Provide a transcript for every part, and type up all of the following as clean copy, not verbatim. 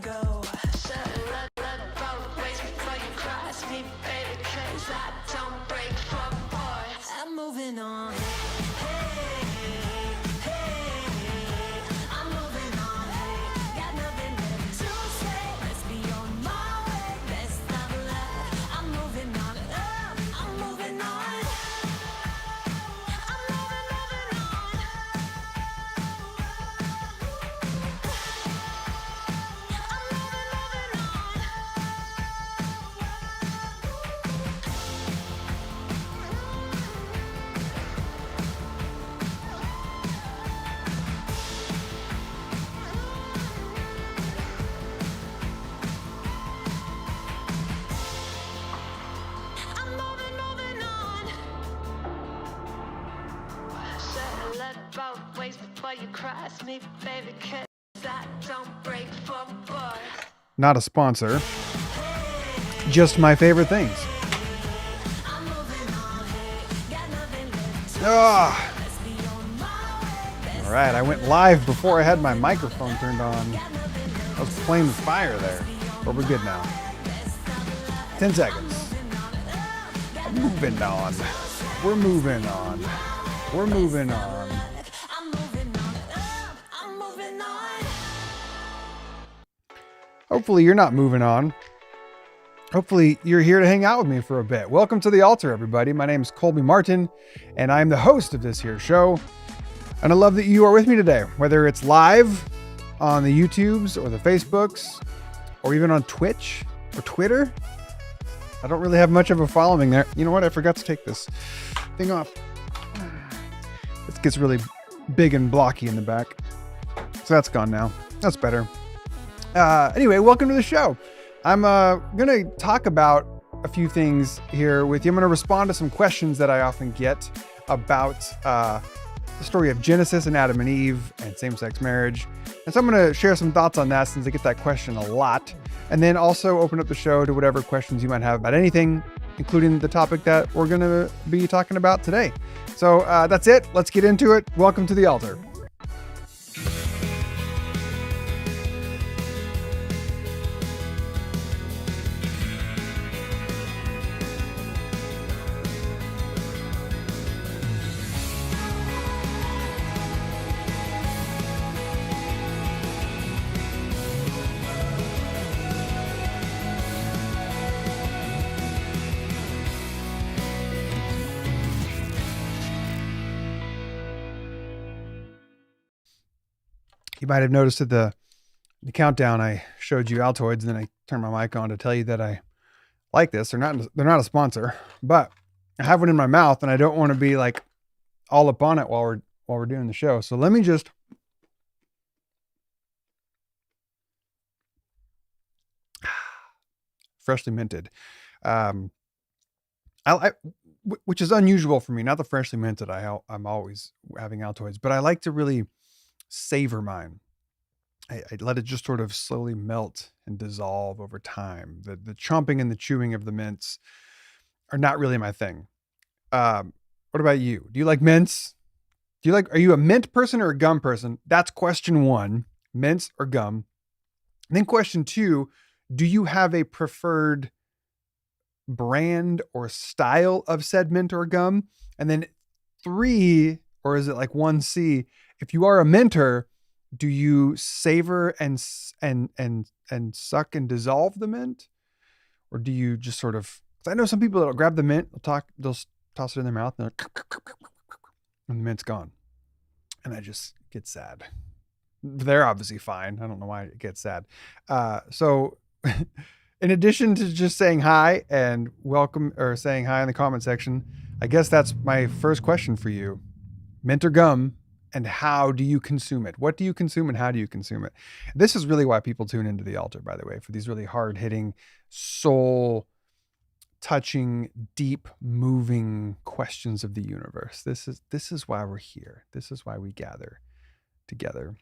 let go. Let both ways before you cross me, baby, 'cause I don't break for boys. I'm moving on. Hey, hey, I'm moving on. Hey, got nothing left to say. Let's be on my way. Best of luck. I'm moving on. I'm moving on. I'm moving on. I'm moving on. Said let both ways before you cross me, baby, 'cause I don't break for boys. Not a sponsor. Just my favorite things. I'm moving on. Hey, got nothing left to Ah, let's be on my way. all right, I went live before I had my microphone turned on. I was playing with fire there. But we're good now. 10 seconds. I'm moving on. We're moving on. We're moving on. I'm moving on. I'm moving on. Hopefully you're not moving on. Hopefully you're here to hang out with me for a bit. Welcome to the altar, everybody. My name is Colby Martin, and I'm the host of this here show. And I love that you are with me today, whether it's live on the YouTubes or the Facebooks, or even on Twitch or Twitter. I don't really have much of a following there. You know what? I forgot to take this thing off. It gets really big and blocky in the back. So that's gone now. That's better. Anyway, welcome to the show. I'm going to talk about a few things here with you. I'm going to respond to some questions that I often get about the story of Genesis and Adam and Eve and same-sex marriage. And so I'm going to share some thoughts on that since I get that question a lot. And then also open up the show to whatever questions you might have about anything, including the topic that we're going to be talking about today. So that's it. Let's get into it. Welcome to the altar. You might have noticed at the countdown, I showed you Altoids, and then I turned my mic on to tell you that I like this. They're not a sponsor, but I have one in my mouth, and I don't want to be like all up on it while we're doing the show. So let me just freshly minted, which is unusual for me. Not the freshly minted. I'm always having Altoids, but I like to really savor mine. I let it just sort of slowly melt and dissolve over time. The chomping and the chewing of the mints are not really my thing. What about you? Do you like mints? Are you a mint person or a gum person? That's question one, mints or gum. And then question two, do you have a preferred brand or style of said mint or gum? And then three, or is it like 1C? If you are a minter, do you savor and suck and dissolve the mint? Or do you just sort of, 'cause I know some people that'll grab the mint, they'll toss it in their mouth and the mint's gone. And I just get sad. They're obviously fine. I don't know why it gets sad. So in addition to just saying hi and welcome, or saying hi in the comment section, I guess that's my first question for you. Mint or gum, and how do you consume it? What do you consume and how do you consume it? This is really why people tune into the altar, by the way, for these really hard-hitting, soul-touching, deep, moving questions of the universe. This is why we're here. This is why we gather together.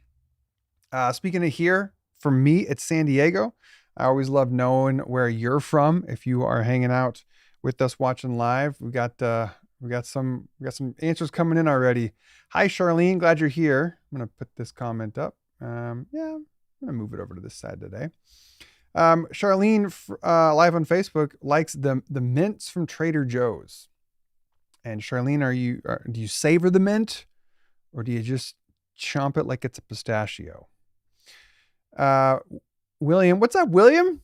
Speaking of here, for me, it's San Diego. I always love knowing where you're from. If you are hanging out with us watching live, we got some answers coming in already. Hi, Charlene. Glad you're here. I'm going to put this comment up. Yeah, I'm gonna move it over to this side today. Charlene, live on Facebook, likes the mints from Trader Joe's. And Charlene, do you savor the mint, or do you just chomp it like it's a pistachio? William, what's up, William?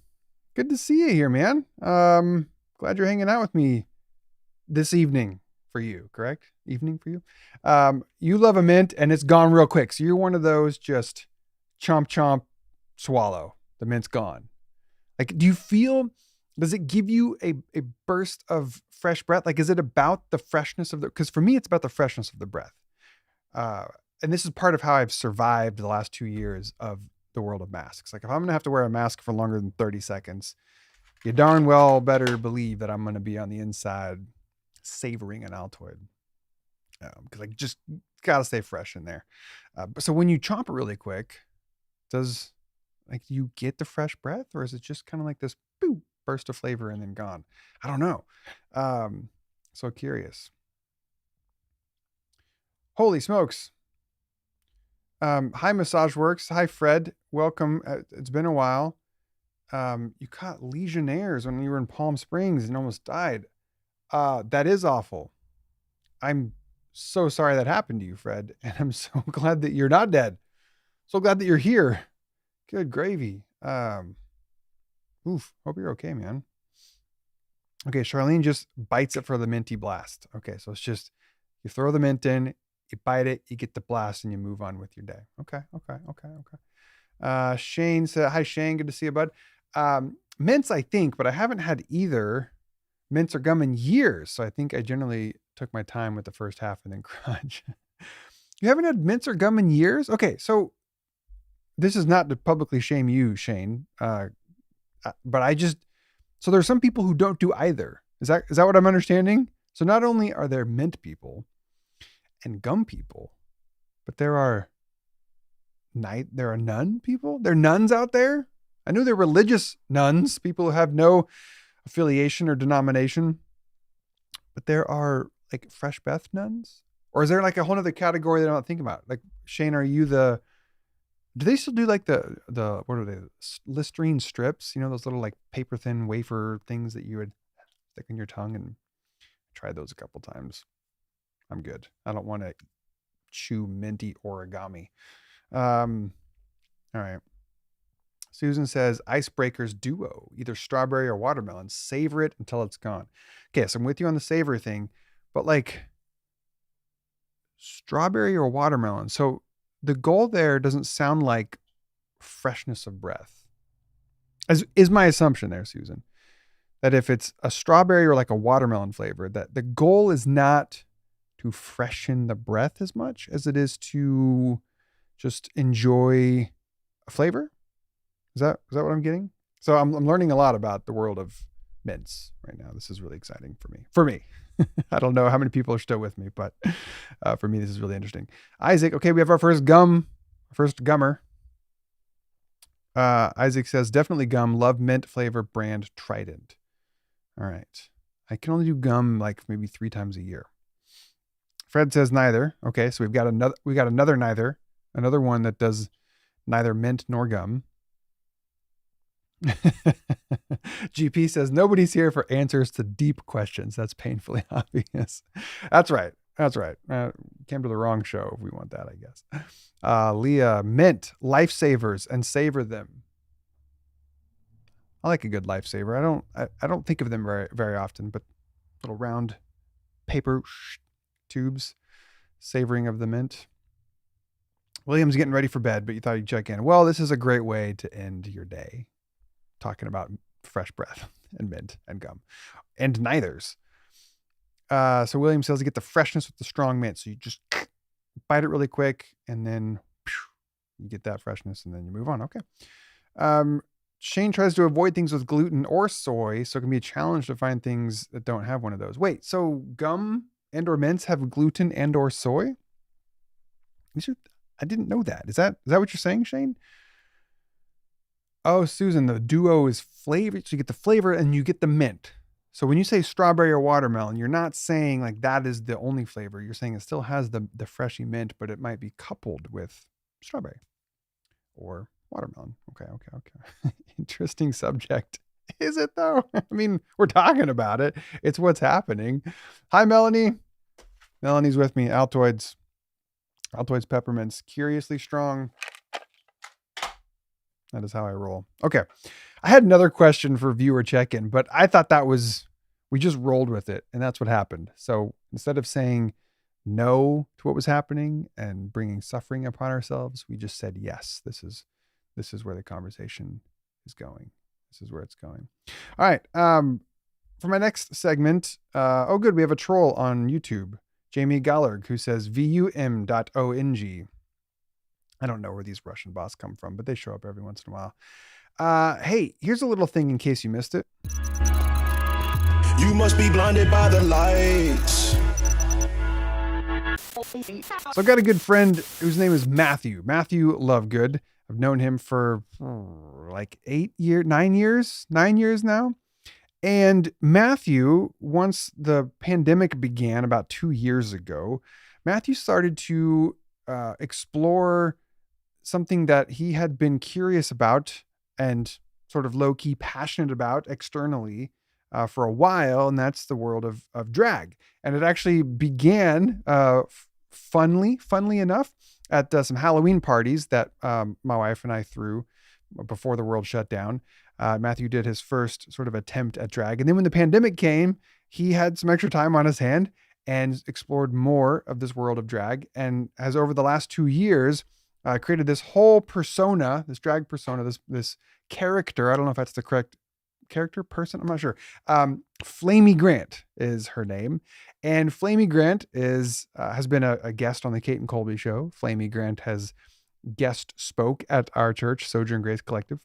Good to see you here, man. Glad you're hanging out with me this evening for you, correct? Evening for you. You love a mint and it's gone real quick. So you're one of those just chomp, chomp, swallow. The mint's gone. Like, does it give you a burst of fresh breath? Like, is it about the freshness of because for me, it's about the freshness of the breath. And this is part of how I've survived the last 2 years of the world of masks. Like, if I'm going to have to wear a mask for longer than 30 seconds, you darn well better believe that I'm going to be on the inside savoring an Altoid. Because I just got to stay fresh in there. So when you chomp it really quick, does you get the fresh breath, or is it just kind of like this boop, burst of flavor and then gone? I don't know. So curious. Holy smokes. Hi, Massage Works. Hi, Fred. Welcome. It's been a while. You caught Legionnaires when you were in Palm Springs and almost died. That is awful. I'm so sorry that happened to you, Fred. And I'm so glad that you're not dead. So glad that you're here. Good gravy. Hope you're okay, man. Okay, Charlene just bites it for the minty blast. Okay, so it's just, you throw the mint in, you bite it, you get the blast, and you move on with your day. Okay. Shane said, hi, Shane. Good to see you, bud. Mints, I think, but I haven't had either mints or gum in years. So I think I generally took my time with the first half and then crunch. You haven't had mints or gum in years? Okay, so this is not to publicly shame you, Shane. But so there's some people who don't do either. Is that what I'm understanding? So not only are there mint people and gum people, but there are nun people. There are nuns out there. I knew there were religious nuns, people who have no affiliation or denomination, but there are like Fresh Beth nuns, or is there like a whole other category that I'm not thinking about? Like, Shane, are you do they still do like the what are they? Listerine strips, those little like paper thin wafer things that you would stick in your tongue, and tried those a couple times. I'm good. I don't want to chew minty origami. All right. Susan says, icebreakers duo, either strawberry or watermelon. Savor it until it's gone. Okay, so I'm with you on the savor thing, but like strawberry or watermelon. So the goal there doesn't sound like freshness of breath, as is my assumption there, Susan, that if it's a strawberry or like a watermelon flavor, that the goal is not to freshen the breath as much as it is to just enjoy a flavor. Is that what I'm getting? So I'm learning a lot about the world of mints right now. This is really exciting for me. I don't know how many people are still with me, but for me, this is really interesting. Isaac, okay, we have our first gummer. Isaac says, definitely gum. Love mint flavor brand Trident. All right. I can only do gum like maybe 3 times a year. Fred says neither. Okay, so we got another neither. Another one that does neither mint nor gum. GP says nobody's here for answers to deep questions. That's painfully obvious. That's right. Came to the wrong show if we want that, I guess. Leah, mint, lifesavers, and savor them. I like a good lifesaver. I don't think of them very, very often, but little round paper tubes, savoring of the mint. William's getting ready for bed, but you thought you'd check in. Well, this is a great way to end your day, talking about fresh breath and mint and gum and neithers. So William says to get the freshness with the strong mint. So you just bite it really quick and then you get that freshness and then you move on. Okay. Shane tries to avoid things with gluten or soy, so it can be a challenge to find things that don't have one of those. Wait, so gum and or mints have gluten and or soy? I didn't know that. Is that what you're saying, Shane? Oh, Susan, the duo is flavor. So you get the flavor and you get the mint. So when you say strawberry or watermelon, you're not saying like that is the only flavor. You're saying it still has the freshy mint, but it might be coupled with strawberry or Watermelon. Okay. Interesting subject. Is it though? I mean, we're talking about it. It's what's happening. Hi, Melanie. Melanie's with me. Altoids peppermints. Curiously strong. That is how I roll. Okay. I had another question for viewer check-in, but I thought we just rolled with it, and that's what happened. So instead of saying no to what was happening and bringing suffering upon ourselves, we just said yes. This is where the conversation is going. This is where it's going. All right. For my next segment, good. We have a troll on YouTube, Jamie Gallerg, who says vum.ong. I don't know where these Russian bots come from, but they show up every once in a while. Hey, here's a little thing in case you missed it. You must be blinded by the lights. So I've got a good friend whose name is Matthew Lovegood. I've known him for like 9 years now. And Matthew, once the pandemic began about 2 years ago, Matthew started to explore something that he had been curious about and sort of low-key passionate about externally for a while, and that's the world of drag. And it actually began funnily enough at some Halloween parties that my wife and I threw before the world shut down. Matthew did his first sort of attempt at drag. And then when the pandemic came, he had some extra time on his hand and explored more of this world of drag, and has over the last 2 years created this whole persona, this drag persona, this character. I don't know if that's the correct person. I'm not sure. Flamey Grant is her name. And Flamey Grant has been a guest on the Kate and Colby show. Flamey Grant has guest spoke at our church, Sojourn Grace Collective.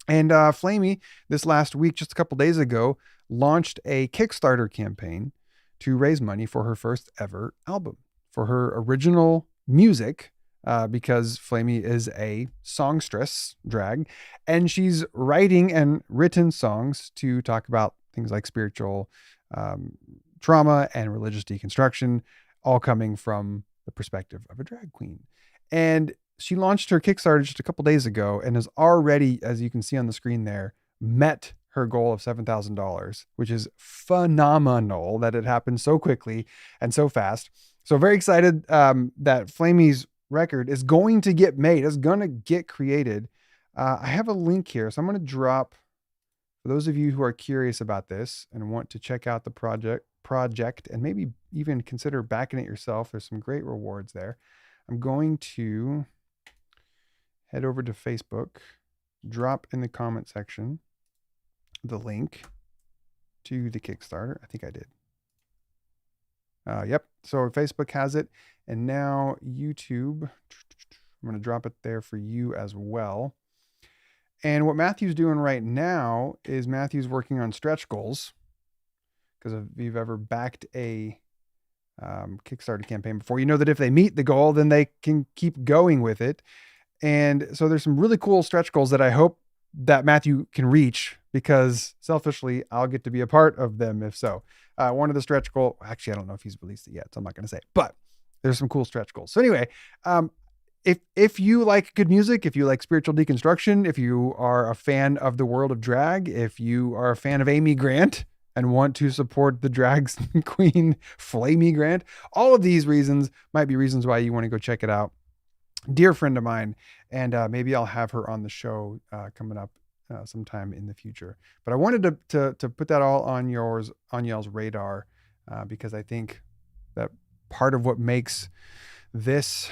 And Flamey, this last week, just a couple days ago, launched a Kickstarter campaign to raise money for her first ever album, for her original music, because Flamey is a songstress drag, and she's writing and written songs to talk about things like spiritual trauma and religious deconstruction, all coming from the perspective of a drag queen. And she launched her Kickstarter just a couple days ago and has already, as you can see on the screen there, met her goal of $7,000, which is phenomenal that it happened so quickly and so fast. So very excited that Flamey's record is going to get made. It's going to get created. I have a link here. So I'm going to drop, for those of you who are curious about this and want to check out the project and maybe even consider backing it yourself. There's some great rewards there. I'm going to head over to Facebook, drop in the comment section the link to the Kickstarter. I think I did. Yep. So Facebook has it. And now YouTube, I'm going to drop it there for you as well. And what Matthew's doing right now is Matthew's working on stretch goals. Because if you've ever backed a Kickstarter campaign before, you know that if they meet the goal, then they can keep going with it. And so there's some really cool stretch goals that I hope that Matthew can reach, because selfishly, I'll get to be a part of them if so. One of the stretch goals, actually, I don't know if he's released it yet, so I'm not going to say, but there's some cool stretch goals. So anyway, if you like good music, if you like spiritual deconstruction, if you are a fan of the world of drag, if you are a fan of Amy Grant and want to support the drag queen Flamey Grant, all of these reasons might be reasons why you want to go check it out. Dear friend of mine, and maybe I'll have her on the show coming up sometime in the future. But I wanted to put that all on y'all's radar because I think that part of what makes this,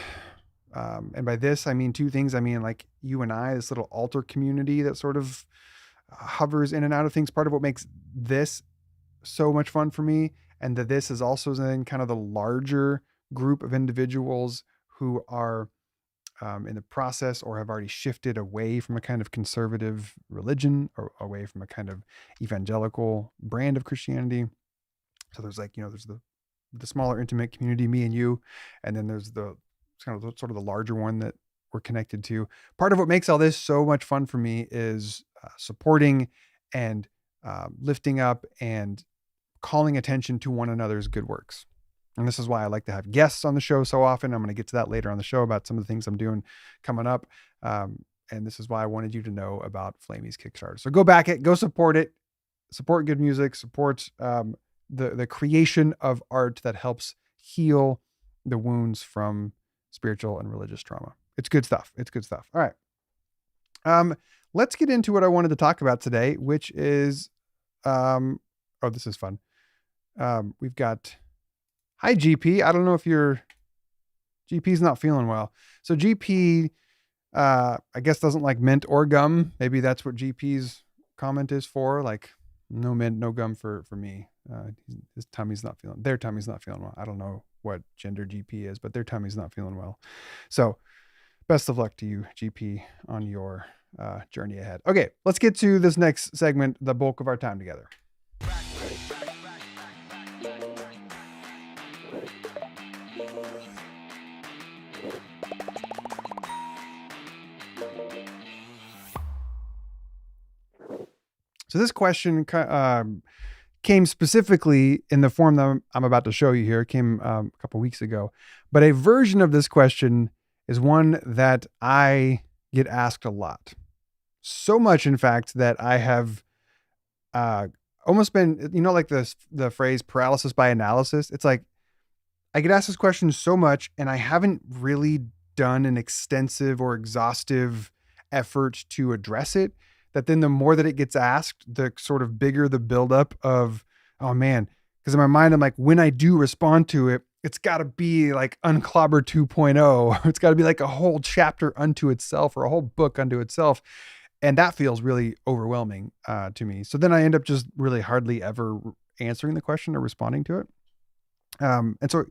and by this I mean two things. I mean, like you and I, this little altar community that sort of hovers in and out of things. Part of what makes this so much fun for me, and that this is also then kind of the larger group of individuals who are in the process or have already shifted away from a kind of conservative religion or away from a kind of evangelical brand of Christianity. So there's there's the smaller intimate community, me and you, and then there's the kind of sort of the larger one that we're connected to. Part of what makes all this so much fun for me is supporting and lifting up and calling attention to one another's good works. And this is why I like to have guests on the show so often. I'm going to get to that later on the show about some of the things I'm doing coming up. And this is why I wanted you to know about Flamey's Kickstarter. So go support it, support good music, support the creation of art that helps heal the wounds from spiritual and religious trauma. It's good stuff. It's good stuff. All right. Let's get into what I wanted to talk about today, which is, oh, this is fun. We've got, hi GP. I don't know if GP's not feeling well. So GP, I guess doesn't like mint or gum. Maybe that's what GP's comment is for. Like no mint, no gum for me. Their tummy's not feeling well. I don't know what gender GP is, but their tummy's not feeling well. So best of luck to you, GP, on your journey ahead. Okay, let's get to this next segment, the bulk of our time together. So this question came specifically in the form that I'm about to show you here. It came a couple weeks ago, but a version of this question is one that I get asked a lot. So much, in fact, that I have almost been, like the phrase paralysis by analysis. It's like I get asked this question so much, and I haven't really done an extensive or exhaustive effort to address it, that then the more that it gets asked, the sort of bigger the buildup of, oh man, because in my mind, I'm like, when I do respond to it, it's got to be like UnClobber 2.0. It's got to be like a whole chapter unto itself or a whole book unto itself. And that feels really overwhelming to me. So then I end up just really hardly ever answering the question or responding to it. And so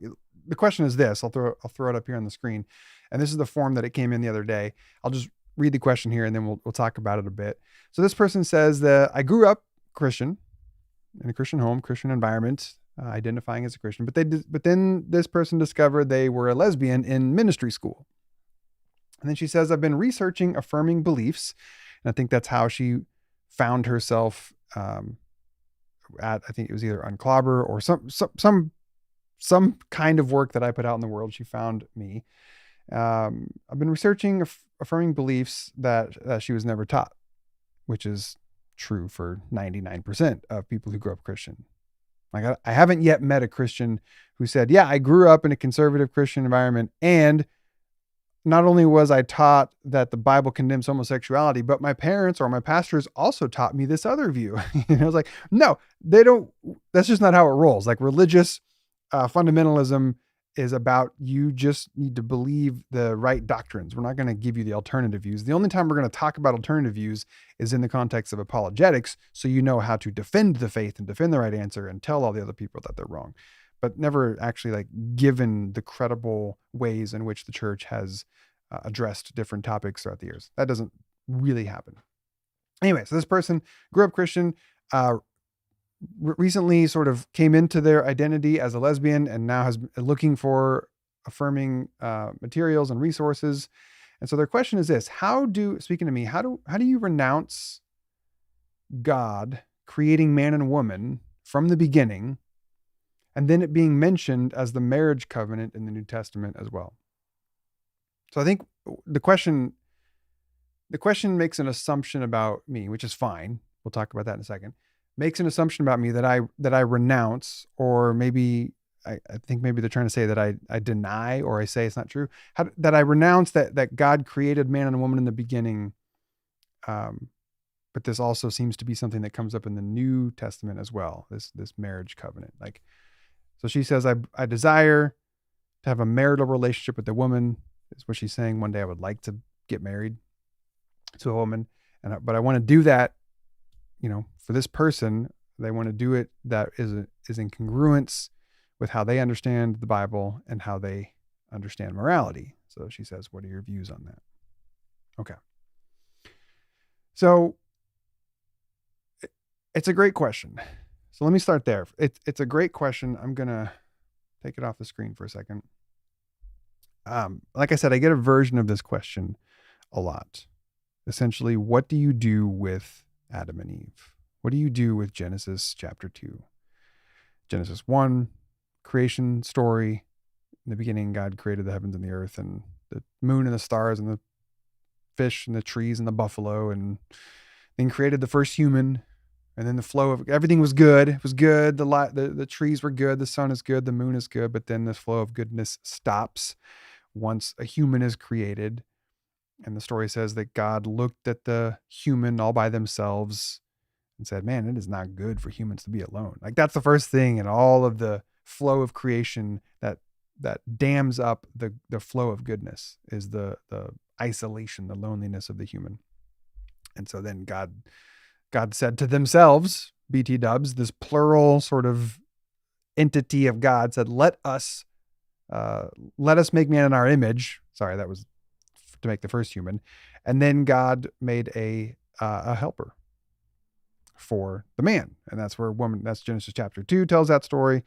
the question is this, I'll throw it up here on the screen. And this is the form that it came in the other day. I'll just read the question here and then we'll talk about it a bit. So this person says that I grew up Christian in a Christian home, Christian environment, identifying as a Christian, but then this person discovered they were a lesbian in ministry school. And then she says, I've been researching affirming beliefs. And I think that's how she found herself at, I think it was either UnClobber or some kind of work that I put out in the world. She found me. I've been researching affirming beliefs that she was never taught, which is true for 99% of people who grew up Christian. Like I haven't yet met a Christian who said, yeah, I grew up in a conservative Christian environment, and not only was I taught that the Bible condemns homosexuality, but my parents or my pastors also taught me this other view. I was like, no, they don't. That's just not how it rolls. Like religious fundamentalism is about, you just need to believe the right doctrines. We're not going to give you the alternative views. The only time we're going to talk about alternative views is in the context of apologetics. So you know how to defend the faith and defend the right answer and tell all the other people that they're wrong, but never actually like given the credible ways in which the church has addressed different topics throughout the years. That doesn't really happen. Anyway, so this person grew up Christian, recently sort of came into their identity as a lesbian and now has looking for affirming materials and resources. And so their question is this: how do you renounce God creating man and woman from the beginning, and then it being mentioned as the marriage covenant in the New Testament as well? So I think the question makes an assumption about me, which is fine. We'll talk about that in a second. Makes an assumption about me that I renounce, or maybe I think maybe they're trying to say that I deny, or I say it's not true. That I renounce that God created man and woman in the beginning. But this also seems to be something that comes up in the New Testament as well. This marriage covenant. Like, so she says, I desire to have a marital relationship with a woman, is what she's saying. One day I would like to get married to a woman, but I want to do that, for this person. They want to do it that is in congruence with how they understand the Bible and how they understand morality. So she says, what are your views on that? Okay. So it's a great question. So let me start there. It's a great question. I'm going to take it off the screen for a second. Like I said, I get a version of this question a lot. Essentially, what do you do with Adam and Eve? What do you do with Genesis chapter 2? Genesis 1, creation story. In the beginning, God created the heavens and the earth and the moon and the stars and the fish and the trees and the buffalo, and then created the first human. And then the flow of everything was good. It was good. The light, the trees were good. The sun is good. The moon is good. But then the flow of goodness stops once a human is created. And the story says that God looked at the human all by themselves and said, man, it is not good for humans to be alone. Like, that's the first thing in all of the flow of creation that dams up the flow of goodness, is the isolation, the loneliness of the human. And so then God said to themselves, BT dubs, this plural sort of entity of God, said, let us make man in our image. Sorry, that was to make the first human. And then God made a helper for the man. And that's where that's Genesis chapter 2 tells that story.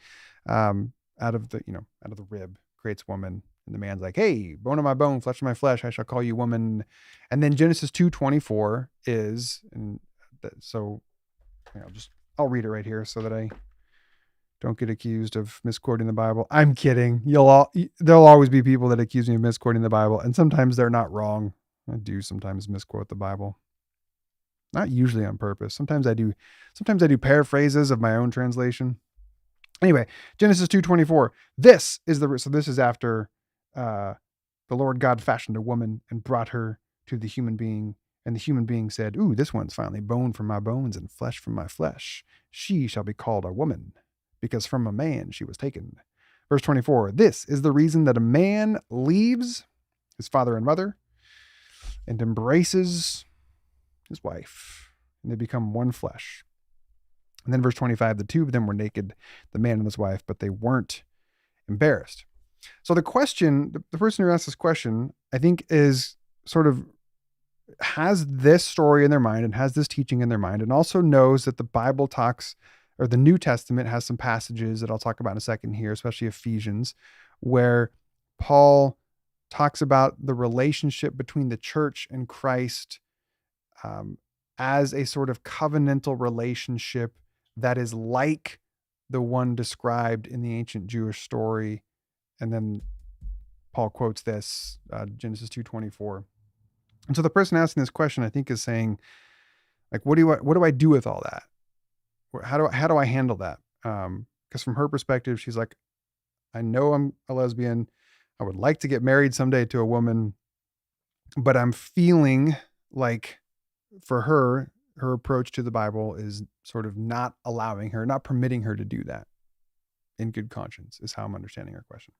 Out of the rib creates woman. And the man's like, hey, bone of my bone, flesh of my flesh, I shall call you woman. And then Genesis 2:24 is, and so I'll read it right here so that I don't get accused of misquoting the Bible. I'm kidding. There'll always be people that accuse me of misquoting the Bible, and sometimes they're not wrong. I do sometimes misquote the Bible. Not usually on purpose. Sometimes I do paraphrases of my own translation. Anyway, Genesis 2:24. This is after the Lord God fashioned a woman and brought her to the human being. And the human being said, ooh, this one's finally bone from my bones and flesh from my flesh. She shall be called a woman, because from a man she was taken. Verse 24. This is the reason that a man leaves his father and mother and embraces his wife, and they become one flesh. And then verse 25, the two of them were naked, the man and his wife, but they weren't embarrassed. So the question, the person who asked this question, I think, is sort of has this story in their mind and has this teaching in their mind, and also knows that the Bible talks, or the New Testament has some passages that I'll talk about in a second here, especially Ephesians, where Paul talks about the relationship between the church and Christ as a sort of covenantal relationship that is like the one described in the ancient Jewish story. And then Paul quotes this, Genesis 2:24. And so the person asking this question, I think, is saying, like, what do I do with all that? How do I handle that? Because from her perspective, she's like, I know I'm a lesbian. I would like to get married someday to a woman, but I'm feeling like, for her approach to the Bible is sort of not permitting her to do that in good conscience, is how I'm understanding her question.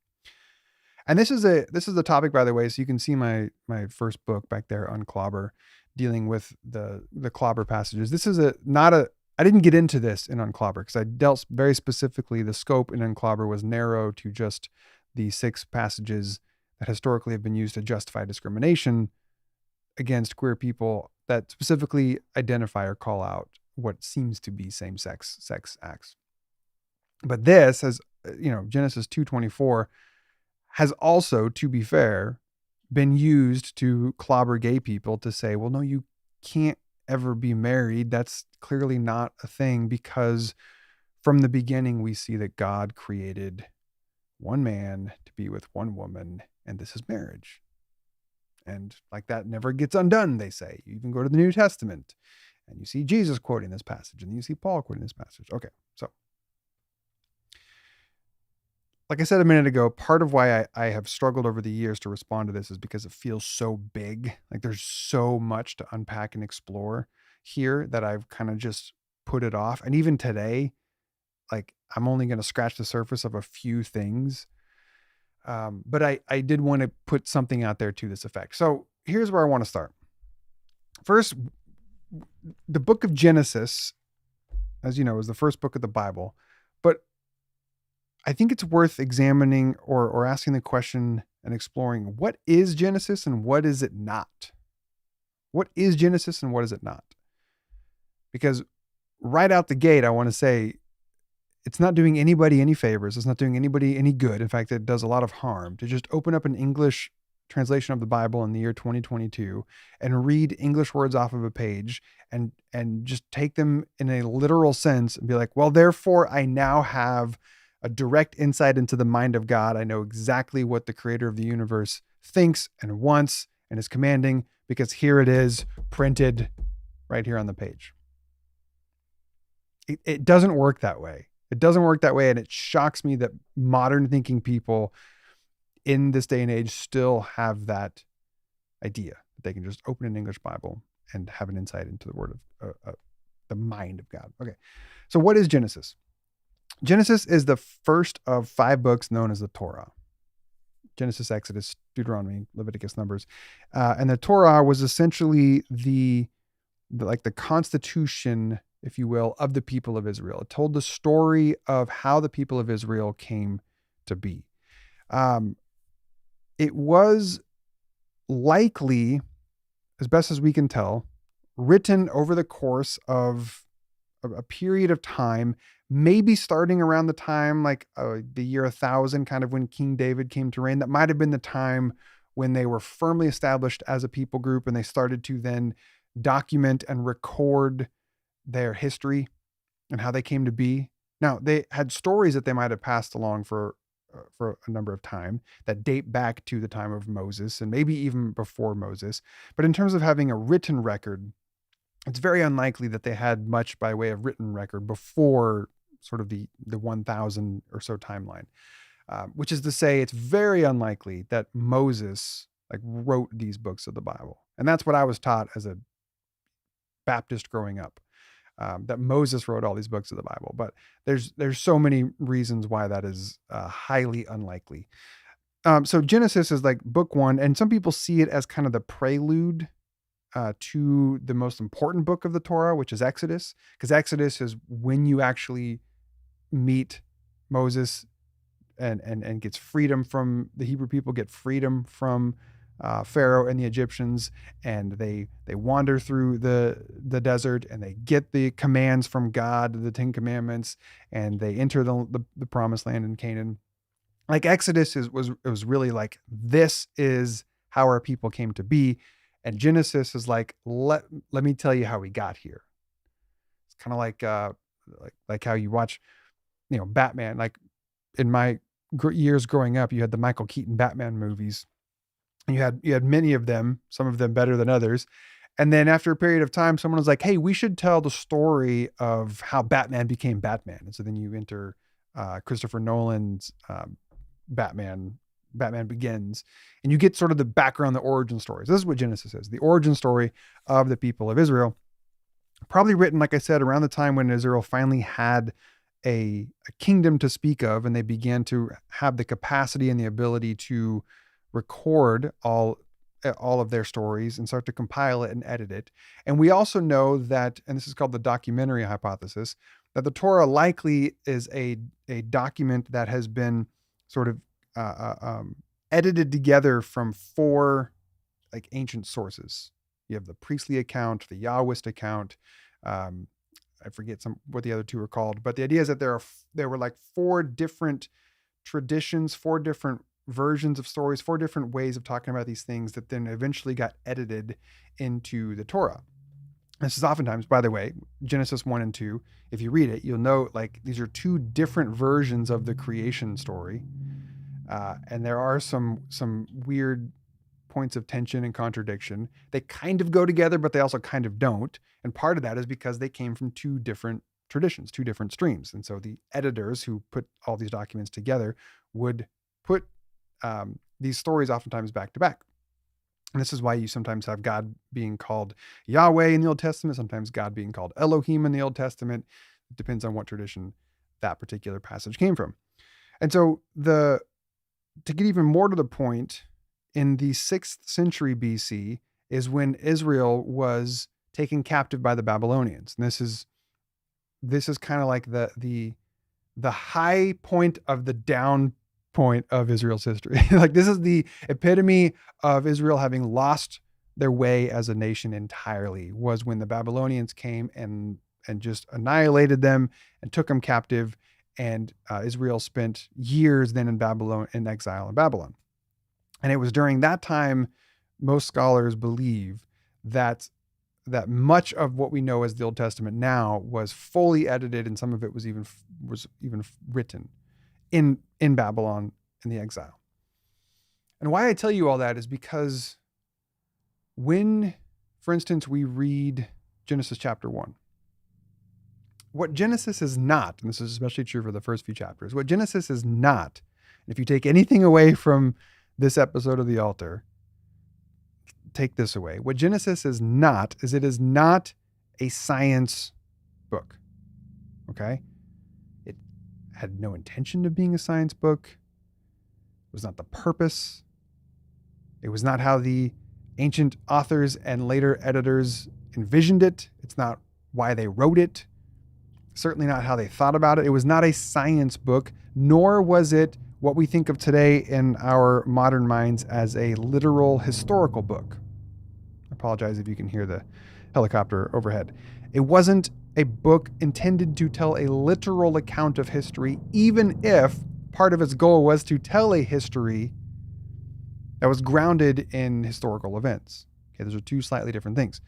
And this is a topic, by the way, so you can see my first book back there, UnClobber, dealing with the clobber passages. This is I didn't get into this in UnClobber because I dealt very specifically, the scope in UnClobber was narrow to just the 6 passages that historically have been used to justify discrimination against queer people that specifically identify or call out what seems to be same-sex acts. But this, as Genesis 2:24, has also, to be fair, been used to clobber gay people, to say, well, no, you can't ever be married. That's clearly not a thing, because from the beginning we see that God created one man to be with one woman, and this is marriage. And like, that never gets undone, they say. You even go to the New Testament and you see Jesus quoting this passage, and you see Paul quoting this passage. Okay, so like I said a minute ago, part of why I have struggled over the years to respond to this is because it feels so big. Like, there's so much to unpack and explore here that I've kind of just put it off. And even today, like, I'm only going to scratch the surface of a few things. But I did want to put something out there to this effect. So here's where I want to start. First, the book of Genesis, as you know, is the first book of the Bible. But I think it's worth examining or asking the question and exploring, what is Genesis and what is it not? What is Genesis and what is it not? Because right out the gate, I want to say, it's not doing anybody any favors. It's not doing anybody any good. In fact, it does a lot of harm to just open up an English translation of the Bible in the year 2022 and read English words off of a page and just take them in a literal sense and be like, well, therefore I now have a direct insight into the mind of God. I know exactly what the creator of the universe thinks and wants and is commanding because here it is printed right here on the page. It doesn't work that way. It doesn't work that way. And it shocks me that modern thinking people in this day and age still have that idea that they can just open an English Bible and have an insight into the word of the mind of God. Okay. So what is Genesis? Genesis is the first of 5 books known as the Torah. Genesis, Exodus, Deuteronomy, Leviticus, Numbers. And the Torah was essentially the constitution, if you will, of the people of Israel. It told the story of how the people of Israel came to be. It was likely, as best as we can tell, written over the course of a period of time, maybe starting around the time, like the year 1000, kind of when King David came to reign. That might have been the time when they were firmly established as a people group and they started to then document and record their history and how they came to be. Now, they had stories that they might have passed along for a number of time that date back to the time of Moses and maybe even before Moses. But in terms of having a written record, it's very unlikely that they had much by way of written record before sort of the 1000 or so timeline, which is to say it's very unlikely that Moses wrote these books of the Bible. And that's what I was taught as a Baptist growing up, that Moses wrote all these books of the Bible. But there's so many reasons why that is highly unlikely. So Genesis is like book 1, and some people see it as kind of the prelude to the most important book of the Torah, which is Exodus, because Exodus is when you actually meet Moses and gets freedom from the Hebrew people, get freedom from Pharaoh and the Egyptians, and they wander through the desert and they get the commands from God, the 10 commandments, and they enter the promised land in Canaan. Like Exodus was really like, this is how our people came to be. And Genesis is like, let me tell you how we got here. It's kind of like how you watch, Batman. Like in my years growing up, you had the Michael Keaton Batman movies, and you had many of them, some of them better than others. And then after a period of time, someone was like, hey, we should tell the story of how Batman became Batman. And so then you enter Christopher Nolan's Batman Begins, and you get sort of the background, the origin stories. This is what Genesis is, the origin story of the people of Israel, probably written, like I said, around the time when Israel finally had a kingdom to speak of, and they began to have the capacity and the ability to record all of their stories and start to compile it and edit it. And we also know that, and this is called the documentary hypothesis, that the Torah likely is a document that has been sort of edited together from 4 ancient sources. You have the priestly account, the Yahwist account. I forget what the other 2 are called, but the idea is that there were 4 different traditions, 4 different versions of stories, 4 different ways of talking about these things that then eventually got edited into the Torah. This is oftentimes, by the way, Genesis 1 and 2. If you read it, you'll know these are 2 different versions of the creation story. And there are some weird points of tension and contradiction. They kind of go together, but they also kind of don't. And part of that is because they came from 2 different traditions, 2 different streams. And so the editors who put all these documents together would put these stories oftentimes back to back. And this is why you sometimes have God being called Yahweh in the Old Testament, sometimes God being called Elohim in the Old Testament. It depends on what tradition that particular passage came from. And so to get even more to the point, in the 6th century BC is when Israel was taken captive by the Babylonians. And this is kind of like the high point of the down point of Israel's history. This is the epitome of Israel having lost their way as a nation entirely, was when the Babylonians came and just annihilated them and took them captive. And Israel spent years then in exile in Babylon. And it was during that time, most scholars believe that much of what we know as the Old Testament now was fully edited, and some of it was even written in Babylon in the exile. And why I tell you all that is because When, for instance, we read Genesis chapter 1, what Genesis is not, and this is especially true for the first few chapters, what Genesis is not, if you take anything away from this episode of The Altar, take this away. What Genesis is not is it is not a science book. Okay? It had no intention of being a science book. It was not the purpose. It was not how the ancient authors and later editors envisioned it. It's not why they wrote it. Certainly not how they thought about it. It was not a science book, nor was it what we think of today in our modern minds as a literal historical book. I apologize if you can hear the helicopter overhead. It wasn't a book intended to tell a literal account of history, even if part of its goal was to tell a history that was grounded in historical events. Okay, those are two slightly different things.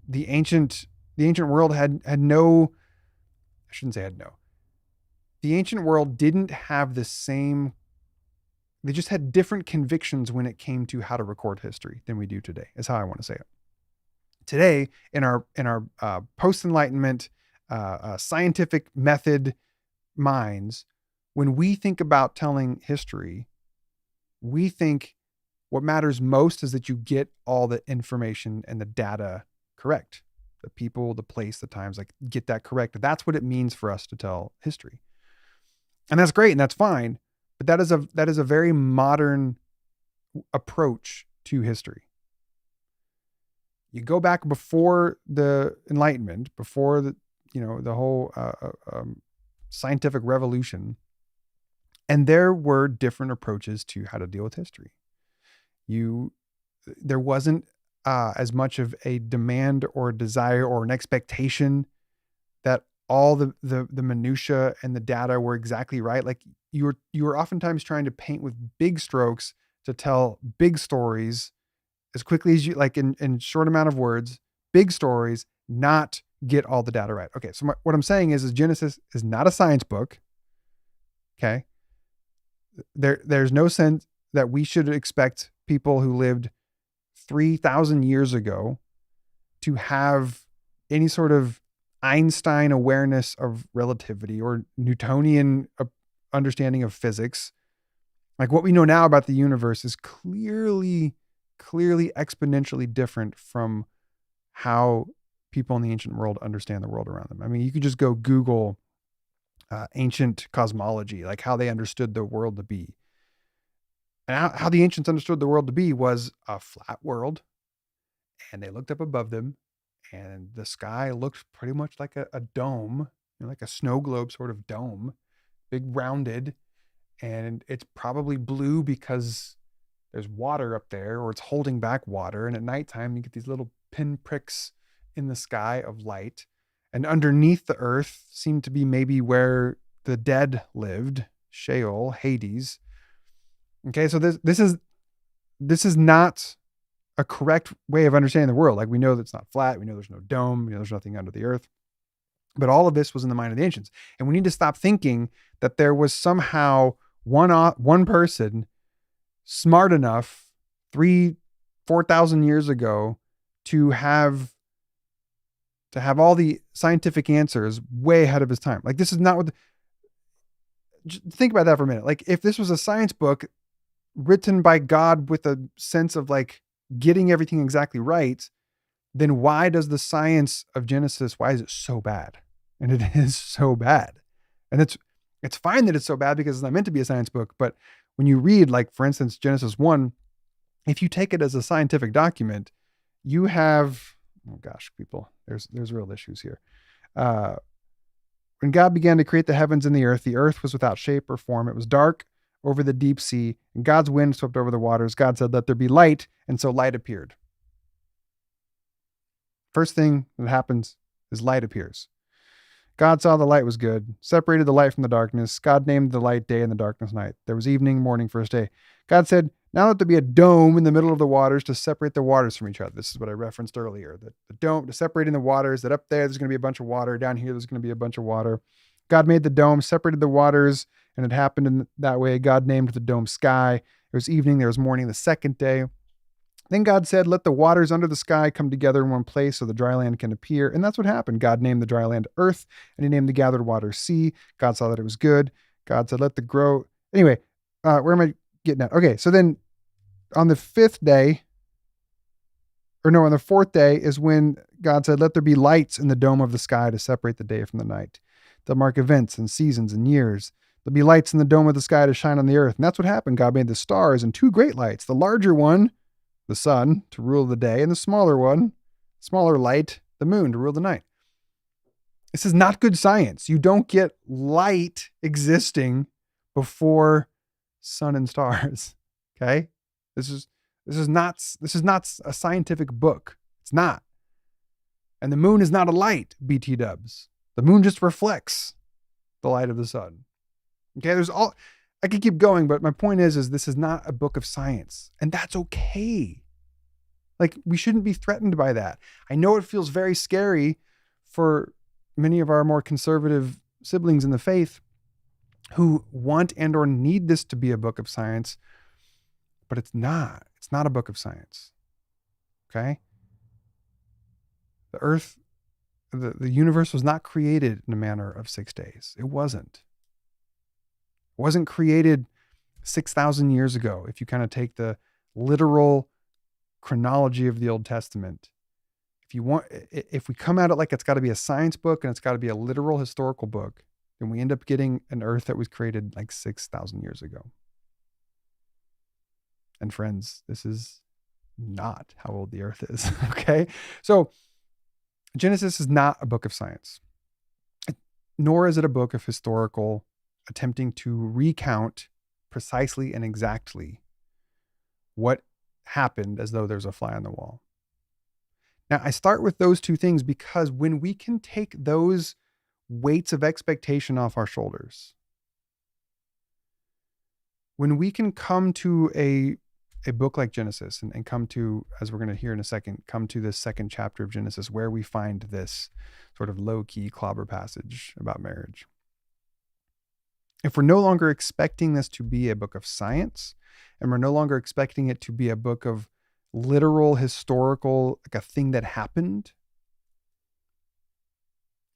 The ancient world had no, I shouldn't say had no. The ancient world didn't have the same, they just had different convictions when it came to how to record history than we do today, is how I want to say it. Today, in our post-Enlightenment scientific method minds, when we think about telling history, we think what matters most is that you get all the information and the data correct. The people, the place, the times, like get that correct. That's what it means for us to tell history. And that's great and that's fine, but that is a very modern approach to history. You go back before the Enlightenment, before the whole scientific revolution, and there were different approaches to how to deal with history. There wasn't as much of a demand or a desire or an expectation that all the minutia and the data were exactly right. Like you were oftentimes trying to paint with big strokes to tell big stories as quickly as you, like in short amount of words, big stories, not get all the data right. Okay, so what I'm saying is Genesis is not a science book. Okay, there's no sense that we should expect people who lived 3,000 years ago to have any sort of Einstein awareness of relativity or Newtonian understanding of physics. Like what we know now about the universe is clearly exponentially different from how people in the ancient world understand the world around them. I mean, you could just go Google ancient cosmology, like how they understood the world to be. And how the ancients understood the world to be was a flat world, and they looked up above them, and the sky looked pretty much like a dome, like a snow globe sort of dome, big rounded, and it's probably blue because there's water up there, or it's holding back water. And at nighttime, you get these little pinpricks in the sky of light. And underneath the earth seemed to be maybe where the dead lived, Sheol, Hades. Okay, so this is not a correct way of understanding the world. Like we know that it's not flat. We know there's no dome. We know there's nothing under the earth. But all of this was in the mind of the ancients. And we need to stop thinking that there was somehow one person smart enough 4,000 years ago to have all the scientific answers way ahead of his time. Like this is not just think about that for a minute. Like if this was a science book written by God with a sense of like getting everything exactly right, then why does the science of Genesis, why is it so bad? And it is so bad. And it's fine that it's so bad because it's not meant to be a science book. But when you read, like, for instance, Genesis 1, if you take it as a scientific document, you have, oh gosh, people, there's real issues here. When God began to create the heavens and the earth was without shape or form. It was dark over the deep sea, and God's wind swept over the waters. God said, "Let there be light," and so light appeared. First thing that happens is light appears. God saw the light was good, separated the light from the darkness. God named the light day and the darkness night. There was evening, morning, first day. God said, "Now let there be a dome in the middle of the waters to separate the waters from each other." This is what I referenced earlier. The dome, to separating the waters, that up there's going to be a bunch of water. Down here, there's going to be a bunch of water. God made the dome, separated the waters, and it happened in that way. God named the dome sky. There was evening, there was morning, the second day. Then God said, let the waters under the sky come together in one place so the dry land can appear. And that's what happened. God named the dry land earth, and he named the gathered waters sea. God saw that it was good. God said, let the grow. Anyway, where am I getting at? Okay, so then on the on the fourth day is when God said, let there be lights in the dome of the sky to separate the day from the night. They'll mark events and seasons and years. There'll be lights in the dome of the sky to shine on the earth. And that's what happened. God made the stars and two great lights. The larger one, the sun, to rule the day, and the smaller one, smaller light, the moon, to rule the night. This is not good science. You don't get light existing before sun and stars. Okay? This is not a scientific book. It's not. And the moon is not a light, BT dubs. The moon just reflects the light of the sun. Okay, I could keep going, but my point is this is not a book of science, and that's okay. Like, we shouldn't be threatened by that. I know it feels very scary for many of our more conservative siblings in the faith who want and or need this to be a book of science, but it's not. It's not a book of science. Okay? The earth, the universe was not created in a manner of 6 days. It wasn't. It wasn't created 6,000 years ago. If you kind of take the literal chronology of the Old Testament, if we come at it like it's got to be a science book and it's got to be a literal historical book, then we end up getting an earth that was created like 6,000 years ago. And friends, this is not how old the earth is. Okay. So Genesis is not a book of science, nor is it a book of historical attempting to recount precisely and exactly what happened as though there's a fly on the wall. Now, I start with those two things because when we can take those weights of expectation off our shoulders, when we can come to a book like Genesis and come to, as we're going to hear in a second, come to this second chapter of Genesis where we find this sort of low-key clobber passage about marriage. If we're no longer expecting this to be a book of science, and we're no longer expecting it to be a book of literal, historical, like a thing that happened,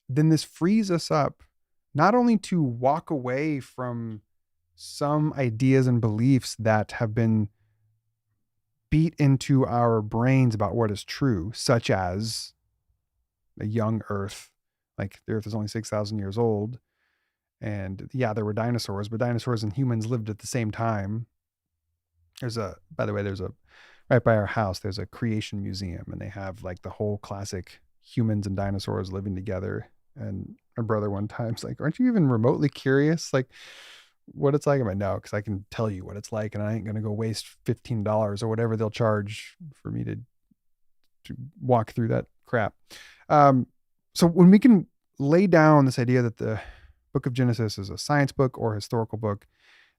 then this frees us up not only to walk away from some ideas and beliefs that have been beat into our brains about what is true, such as a young earth, like the earth is only 6,000 years old. And yeah, there were dinosaurs, but dinosaurs and humans lived at the same time. Right by our house, there's a creation museum, and they have like the whole classic humans and dinosaurs living together. And my brother one time's like, aren't you even remotely curious? Like what it's like? I'm like, no, because I can tell you what it's like, and I ain't going to go waste $15 or whatever they'll charge for me to walk through that crap. So when we can lay down this idea that the book of Genesis is a science book or historical book,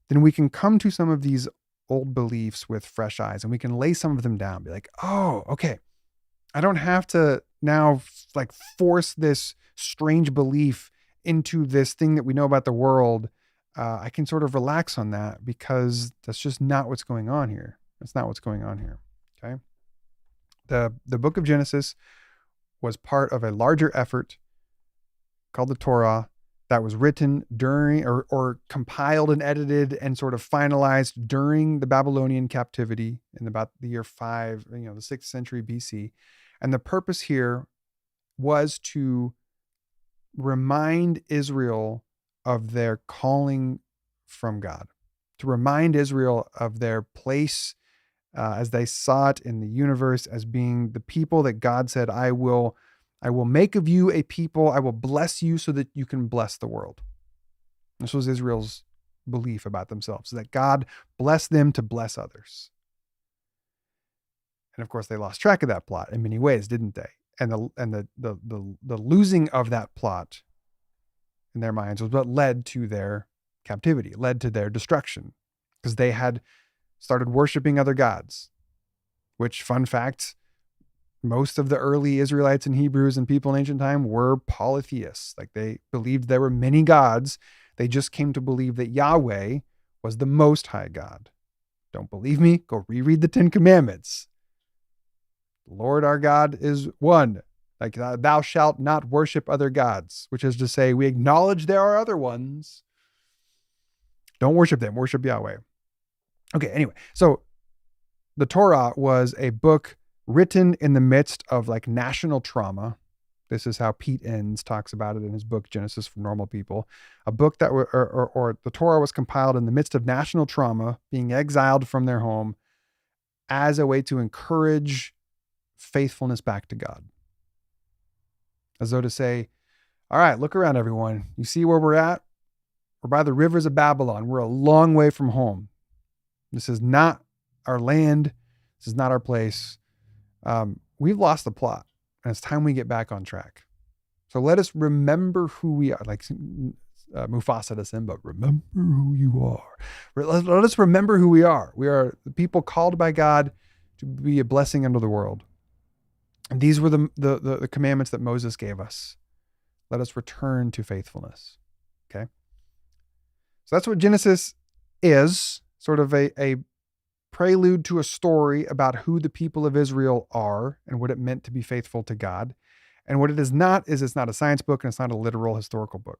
then we can come to some of these old beliefs with fresh eyes, and we can lay some of them down, be like, oh, okay, I don't have to now like force this strange belief into this thing that we know about the world. I can sort of relax on that because that's just not what's going on here. That's not what's going on here. Okay. The book of Genesis was part of a larger effort called the Torah that was written during or compiled and edited and sort of finalized during the Babylonian captivity in about the year 5, the 6th century BC. And the purpose here was to remind Israel of their calling from God, to remind Israel of their place as they saw it in the universe as being the people that God said, I will make of you a people. I will bless you so that you can bless the world. This was Israel's belief about themselves, that God blessed them to bless others. And of course, they lost track of that plot in many ways, didn't they? And the losing of that plot in their minds was what led to their captivity, led to their destruction, because they had started worshiping other gods, which, fun fact, most of the early Israelites and Hebrews and people in ancient time were polytheists. Like they believed there were many gods. They just came to believe that Yahweh was the most high God. Don't believe me? Go reread the 10 Commandments. Lord our God is one. Like thou shalt not worship other gods, which is to say we acknowledge there are other ones. Don't worship them, worship Yahweh. Okay, anyway, so the Torah was a book written in the midst of like national trauma. This is how Pete Enns talks about it in his book, Genesis for Normal People. A book that or the Torah was compiled in the midst of national trauma, being exiled from their home as a way to encourage faithfulness back to God. As though to say, all right, look around, everyone. You see where we're at? We're by the rivers of Babylon. We're a long way from home. This is not our land. This is not our place. We've lost the plot, and it's time we get back on track. So let us remember who we are. Like Mufasa to Simba, remember who you are. Let us remember who we are. We are the people called by God to be a blessing unto the world. And these were the commandments that Moses gave us. Let us return to faithfulness. Okay. So that's what Genesis is, sort of a prelude to a story about who the people of Israel are and what it meant to be faithful to God. And what it is not is it's not a science book and it's not a literal historical book.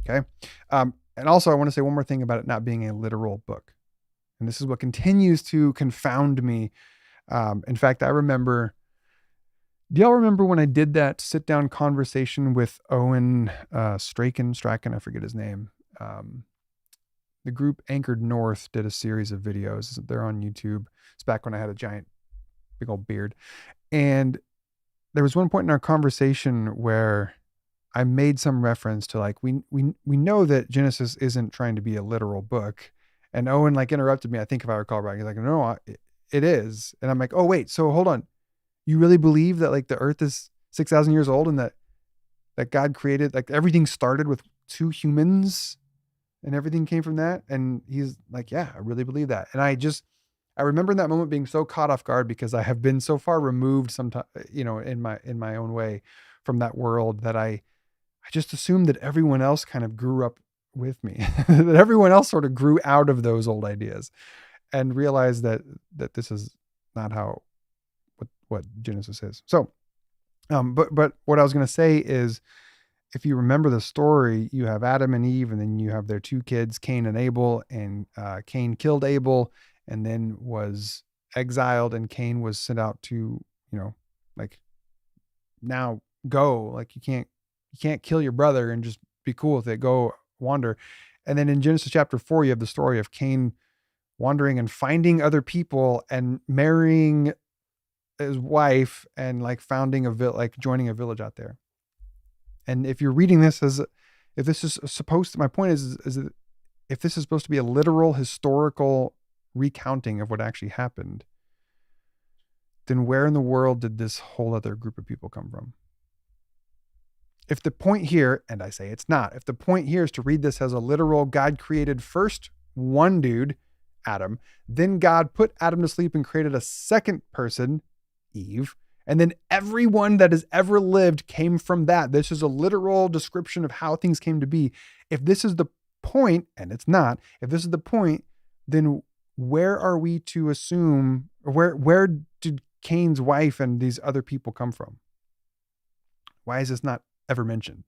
Okay. And also I want to say one more thing about it not being a literal book. And this is what continues to confound me. In fact, I remember, do y'all remember when I did that sit down conversation with Owen Strachan, I forget his name. The group Anchored North did a series of videos. They're on YouTube. It's back when I had a giant, big old beard. And there was one point in our conversation where I made some reference to like, we know that Genesis isn't trying to be a literal book. And Owen like interrupted me. I think if I recall right, he's like, no, it is. And I'm like, oh wait, so hold on. You really believe that like the earth is 6,000 years old and that God created, like everything started with two humans and everything came from that? And he's like, yeah, I really believe that. And I remember in that moment being so caught off guard because I have been so far removed sometimes, in my own way from that world that I just assumed that everyone else kind of grew up with me, that everyone else sort of grew out of those old ideas and realized that this is not how, what Genesis is. So, but what I was going to say is, if you remember the story, you have Adam and Eve, and then you have their two kids, Cain and Abel, and Cain killed Abel and then was exiled, and Cain was sent out to, like, now go, like you can't kill your brother and just be cool with it. Go wander. And then in Genesis chapter 4, you have the story of Cain wandering and finding other people and marrying his wife and like founding joining a village out there. And if you're reading this if this is supposed to, my point is that if this is supposed to be a literal historical recounting of what actually happened, then where in the world did this whole other group of people come from? If the point here, and I say it's not, if the point here is to read this as a literal, God created first one dude, Adam, then God put Adam to sleep and created a second person, Eve, and then everyone that has ever lived came from that. This is a literal description of how things came to be. If this is the point, and it's not, if this is the point, then where are we to assume, or where did Cain's wife and these other people come from? Why is this not ever mentioned?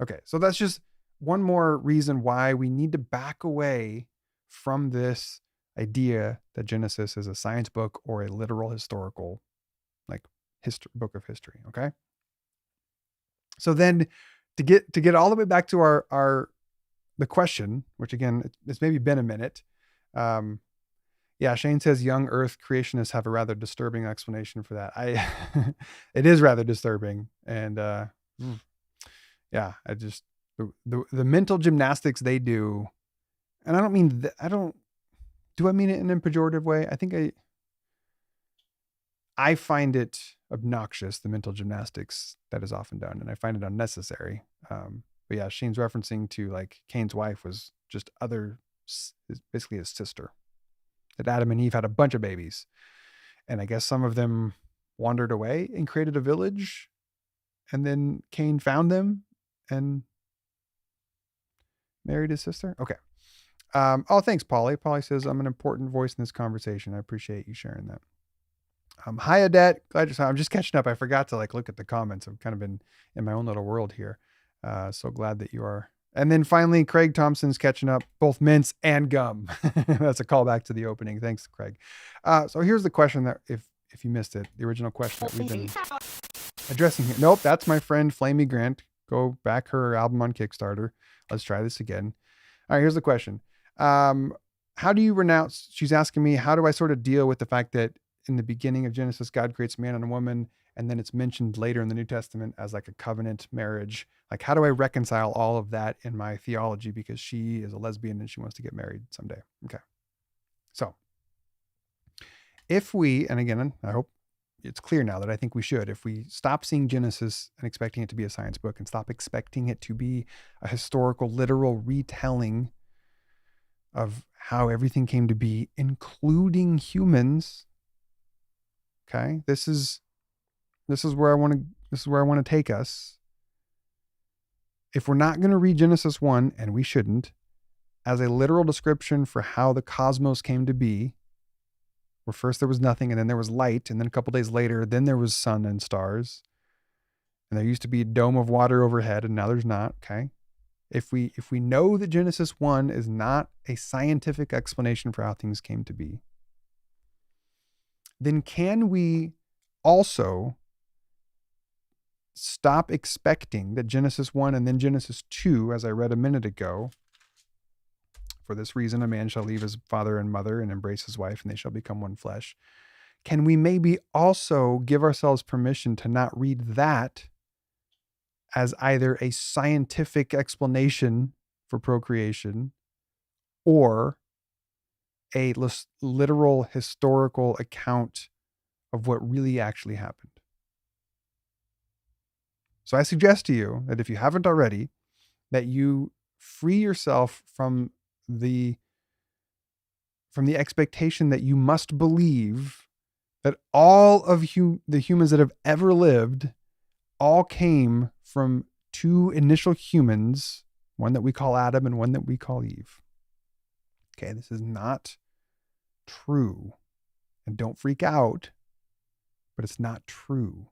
Okay, so that's just one more reason why we need to back away from this idea that Genesis is a science book or a literal historical book of history. Okay. So then to get all the way back to the question, which again, it's maybe been a minute. Shane says young earth creationists have a rather disturbing explanation for that. It is rather disturbing. And, I just, the mental gymnastics they do, and I don't mean that, do I mean it in a pejorative way? I think I find it obnoxious, the mental gymnastics that is often done, and I find it unnecessary. But yeah, Shane's referencing to like Cain's wife was just basically his sister. That Adam and Eve had a bunch of babies, and I guess some of them wandered away and created a village, and then Cain found them and married his sister. Okay. Thanks, Polly. Polly says, I'm an important voice in this conversation. I appreciate you sharing that. Hi, Adette. Glad you're. I'm just catching up. I forgot to look at the comments. I've kind of been in my own little world here. So glad that you are. And then finally, Craig Thompson's catching up, both mints and gum. That's a callback to the opening. Thanks, Craig. So here's the question that if you missed it, the original question that we've been addressing here. Nope, that's my friend Flamey Grant. Go back her album on Kickstarter. Let's try this again. All right, here's the question. How do you renounce? She's asking me, how do I sort of deal with the fact that in the beginning of Genesis, God creates man and a woman, and then it's mentioned later in the New Testament as like a covenant marriage. Like, how do I reconcile all of that in my theology? Because she is a lesbian and she wants to get married someday. Okay. So if we, and again, I hope it's clear now that I think we should, if we stop seeing Genesis and expecting it to be a science book and stop expecting it to be a historical, literal retelling of how everything came to be, including humans. Okay. This is where I want to take us. If we're not going to read Genesis 1, and we shouldn't, as a literal description for how the cosmos came to be, where first there was nothing and then there was light, and then a couple days later, then there was sun and stars, and there used to be a dome of water overhead, and now there's not. Okay. If we know that Genesis 1 is not a scientific explanation for how things came to be, then can we also stop expecting that Genesis 1 and then Genesis 2, as I read a minute ago, for this reason a man shall leave his father and mother and embrace his wife, and they shall become one flesh. Can we maybe also give ourselves permission to not read that as either a scientific explanation for procreation or a literal historical account of what really actually happened? So I suggest to you that if you haven't already, that you free yourself from the expectation that you must believe that all of the humans that have ever lived all came from two initial humans, one that we call Adam and one that we call Eve. Okay, this is not true. And don't freak out, but it's not true.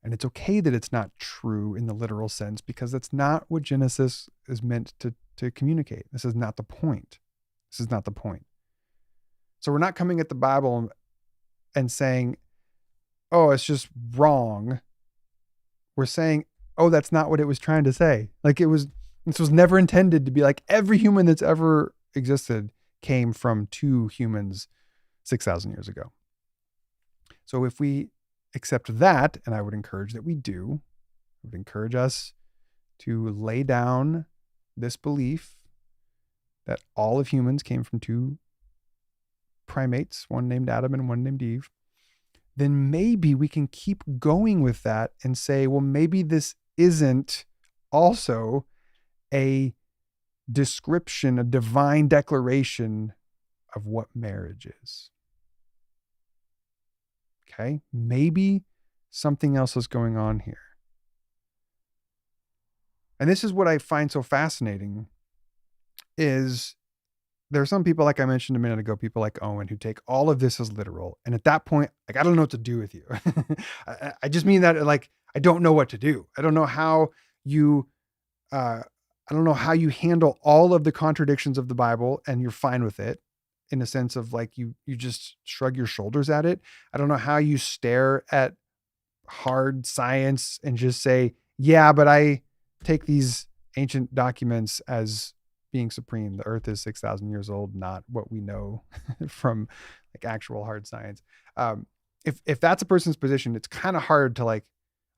And it's okay that it's not true in the literal sense, because that's not what Genesis is meant to communicate. This is not the point. This is not the point. So we're not coming at the Bible and saying, oh, it's just wrong. We're saying, oh, that's not what it was trying to say. This was never intended to be like every human that's ever existed came from two humans 6,000 years ago. So if we accept that, and I would encourage that we do, I would encourage us to lay down this belief that all of humans came from two primates, one named Adam and one named Eve, then maybe we can keep going with that and say, well, maybe this isn't also a description, a divine declaration of what marriage is. Okay, maybe something else is going on here. And this is what I find so fascinating, is there are some people, like I mentioned a minute ago, people like Owen, who take all of this as literal. And at that point, I don't know what to do with you. I just mean that I don't know what to do. I don't know how you, I don't know how you handle all of the contradictions of the Bible and you're fine with it, in a sense of you just shrug your shoulders at it. I don't know how you stare at hard science and just say, yeah, but I take these ancient documents as being supreme. The earth is 6,000 years old, not what we know from actual hard science. If that's a person's position, it's kind of hard to all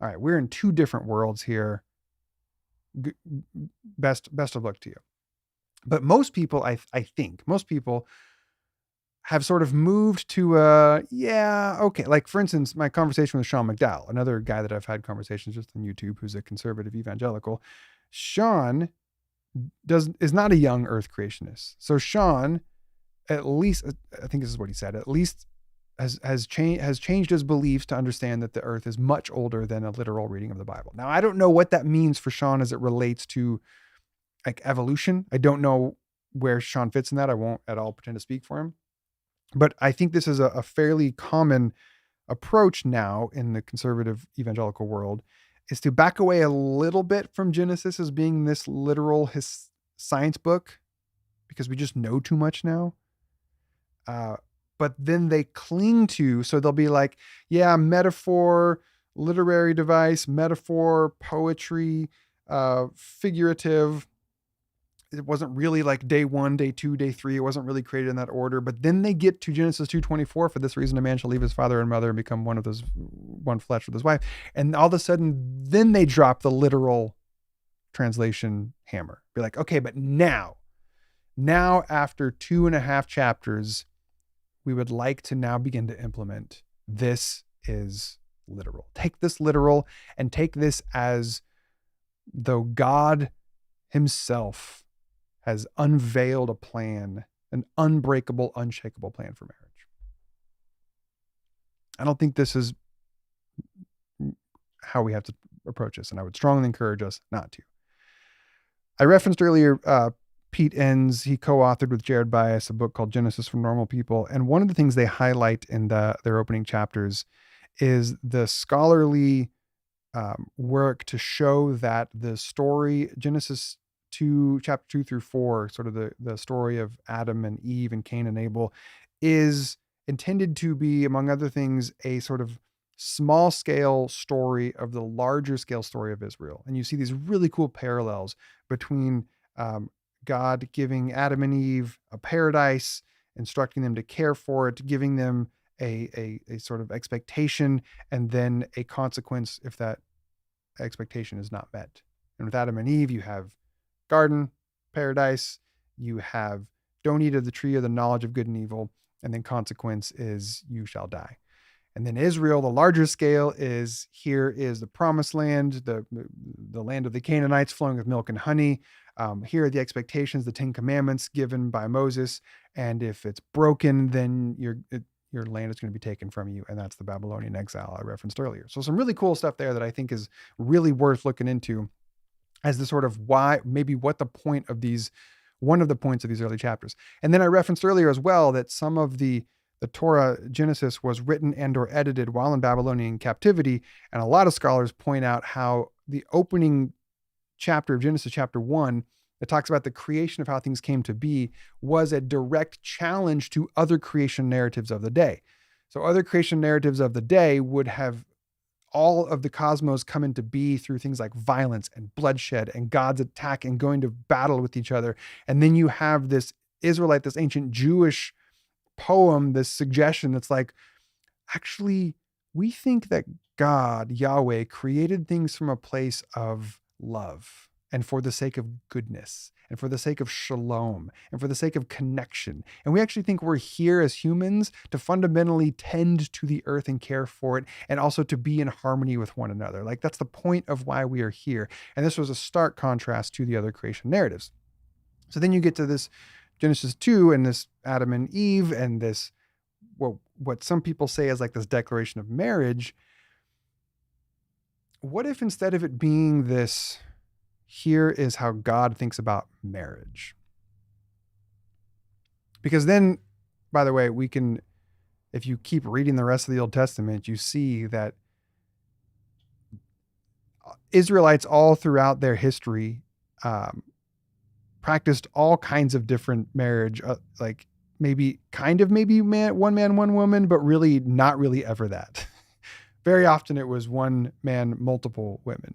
right, we're in two different worlds here. Best of luck to you. But most people, I think most people have sort of moved to, yeah, okay. Like, for instance, my conversation with Sean McDowell, another guy that I've had conversations with on YouTube, who's a conservative evangelical. Sean is not a young earth creationist. So Sean, at least, I think this is what he said, at least has changed his beliefs to understand that the earth is much older than a literal reading of the Bible. Now, I don't know what that means for Sean as it relates to evolution. I don't know where Sean fits in that. I won't at all pretend to speak for him. But I think this is a fairly common approach now in the conservative evangelical world is to back away a little bit from Genesis as being this literal science book, because we just know too much now. But then they cling to, so they'll be like, yeah, metaphor, literary device, metaphor, poetry, figurative. It wasn't really like day 1, day 2, day 3. It wasn't really created in that order. But then they get to Genesis 2:24. For this reason, a man shall leave his father and mother and become one flesh with his wife. And all of a sudden, then they drop the literal translation hammer. Be like, okay, but now after 2.5 chapters, we would like to now begin to implement. This is literal. Take this literal and take this as though God himself has unveiled a plan, an unbreakable, unshakable plan for marriage. I don't think this is how we have to approach this, and I would strongly encourage us not to. I referenced earlier Pete Enns. He co-authored with Jared Bias a book called Genesis for Normal People, and one of the things they highlight in their opening chapters is the scholarly work to show that the story, Genesis 2, chapter 2 through 4, sort of the story of Adam and Eve and Cain and Abel, is intended to be, among other things, a sort of small scale story of the larger scale story of Israel. And you see these really cool parallels between God giving Adam and Eve a paradise, instructing them to care for it, giving them a sort of expectation, and then a consequence if that expectation is not met. And with Adam and Eve, you have garden, paradise, you have don't eat of the tree of the knowledge of good and evil, and then consequence is you shall die. And then Israel, the larger scale, is here is the promised land, the land of the Canaanites flowing with milk and honey. Here are the expectations, the 10 commandments given by Moses. And if it's broken, then your land is going to be taken from you. And that's the Babylonian exile I referenced earlier. So some really cool stuff there that I think is really worth looking into as the sort of why, maybe what the point of these, one of the points of these early chapters. And then I referenced earlier as well that some of the Torah, Genesis, was written and or edited while in Babylonian captivity. And a lot of scholars point out how the opening chapter of Genesis, chapter 1, that talks about the creation of how things came to be, was a direct challenge to other creation narratives of the day. So other creation narratives of the day would have all of the cosmos come into be through things like violence and bloodshed and God's attack and going to battle with each other. And then you have this Israelite, this ancient Jewish poem, this suggestion that's like, actually, we think that God, Yahweh, created things from a place of love and for the sake of goodness and for the sake of shalom and for the sake of connection. And we actually think we're here as humans to fundamentally tend to the earth and care for it, and also to be in harmony with one another. Like, that's the point of why we are here. And this was a stark contrast to the other creation narratives. So then you get to this Genesis 2 and this Adam and Eve and this, what some people say is like this declaration of marriage. What if instead of it being this, here is how God thinks about marriage? Because then, by the way, we can, if you keep reading the rest of the Old Testament, you see that Israelites all throughout their history practiced all kinds of different marriage, like maybe one man, one woman, but really not really ever that. Very often it was one man, multiple women.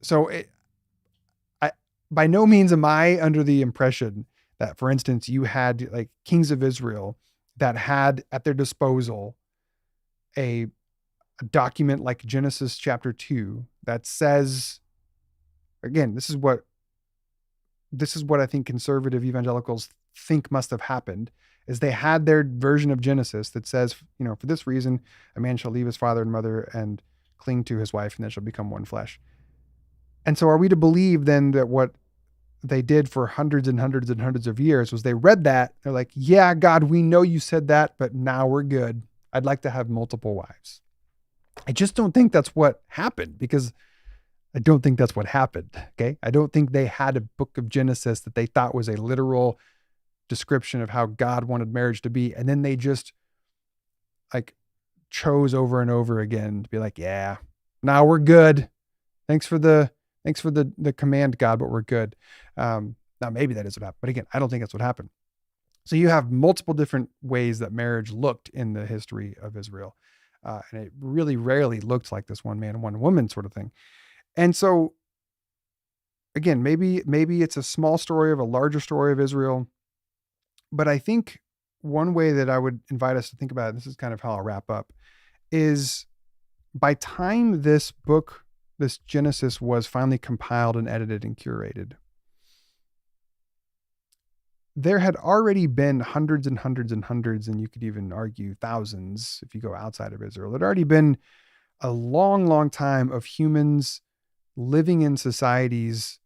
So by no means am I under the impression that, for instance, you had like kings of Israel that had at their disposal a document like Genesis chapter 2 that says, again, this is what I think conservative evangelicals think must have happened, is they had their version of Genesis that says, for this reason, a man shall leave his father and mother and cling to his wife, and they shall become one flesh. And so are we to believe then that what they did for hundreds and hundreds and hundreds of years was they read that, they're like, yeah, God, we know you said that, but now we're good. I'd like to have multiple wives. I just don't think that's what happened, because I don't think that's what happened. Okay. I don't think they had a book of Genesis that they thought was a literal description of how God wanted marriage to be. And then they just like chose over and over again to be like, yeah, now we're good. Thanks for the command, God, but we're good. Now maybe that is what happened, but again, I don't think that's what happened. So you have multiple different ways that marriage looked in the history of Israel. And it really rarely looked like this one man, one woman sort of thing. And so again, maybe it's a small story of a larger story of Israel. But I think one way that I would invite us to think about it, this is kind of how I'll wrap up, is by time this book, this Genesis, was finally compiled and edited and curated, there had already been hundreds and hundreds and hundreds, and you could even argue thousands if you go outside of Israel. There'd already been a long, long time of humans living in societies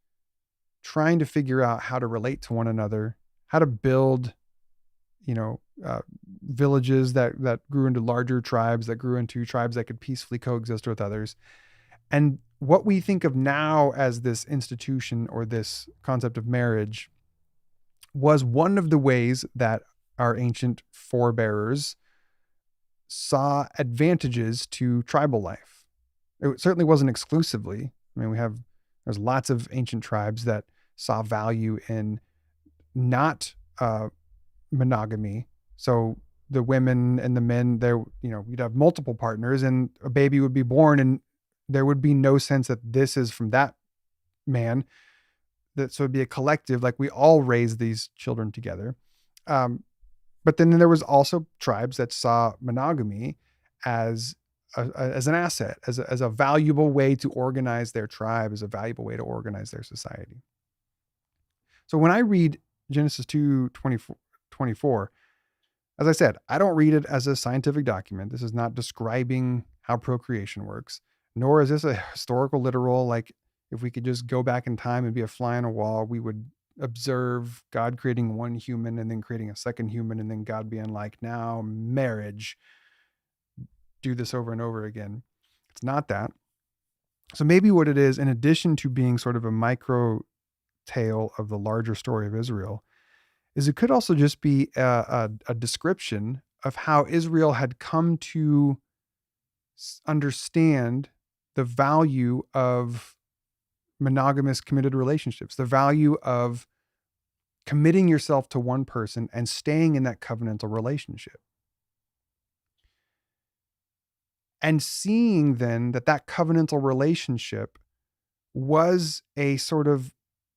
trying to figure out how to relate to one another, how to build, villages that grew into larger tribes, that grew into tribes that could peacefully coexist with others. And what we think of now as this institution or this concept of marriage was one of the ways that our ancient forebearers saw advantages to tribal life. It certainly wasn't exclusively. I mean, there's lots of ancient tribes that saw value in not monogamy. So the women and the men there, you'd have multiple partners and a baby would be born and there would be no sense that this is from that man. So it'd be a collective, like we all raise these children together. But then there was also tribes that saw monogamy as an asset, as a valuable way to organize their tribe, as a valuable way to organize their society. So when I read Genesis 2:24, as I said, I don't read it as a scientific document. This is not describing how procreation works, nor is this a historical literal, like if we could just go back in time and be a fly on a wall, we would observe God creating one human and then creating a second human and then God being like, now marriage, do this over and over again. It's not that. So maybe what it is, in addition to being sort of a micro tale of the larger story of Israel, is it could also just be a description of how Israel had come to understand the value of monogamous committed relationships, the value of committing yourself to one person and staying in that covenantal relationship. And seeing then that covenantal relationship was a sort of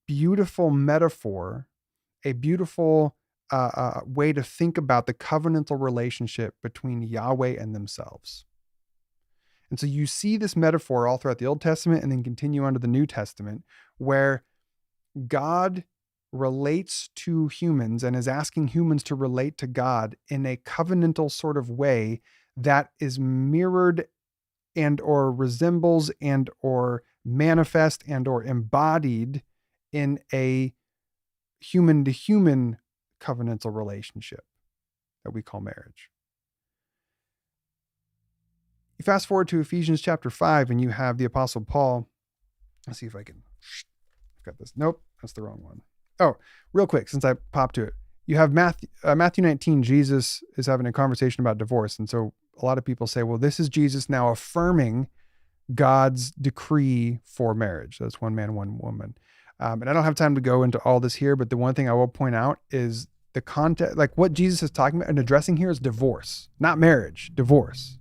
beautiful metaphor, a beautiful way to think about the covenantal relationship between Yahweh and themselves. And so you see this metaphor all throughout the Old Testament and then continue on to the New Testament, where God relates to humans and is asking humans to relate to God in a covenantal sort of way that is mirrored and or resembles and or manifest and or embodied in a human to human covenantal relationship that we call marriage. You fast forward to Ephesians chapter 5 and you have the Apostle Paul. Let's see if I can got this. Nope, that's the wrong one. Oh, real quick, since I popped to it. You have Matthew 19, Jesus is having a conversation about divorce. And so a lot of people say, well, this is Jesus now affirming God's decree for marriage. That's one man, one woman. And I don't have time to go into all this here, but the one thing I will point out is the context, like what Jesus is talking about and addressing here is divorce, not marriage, divorce.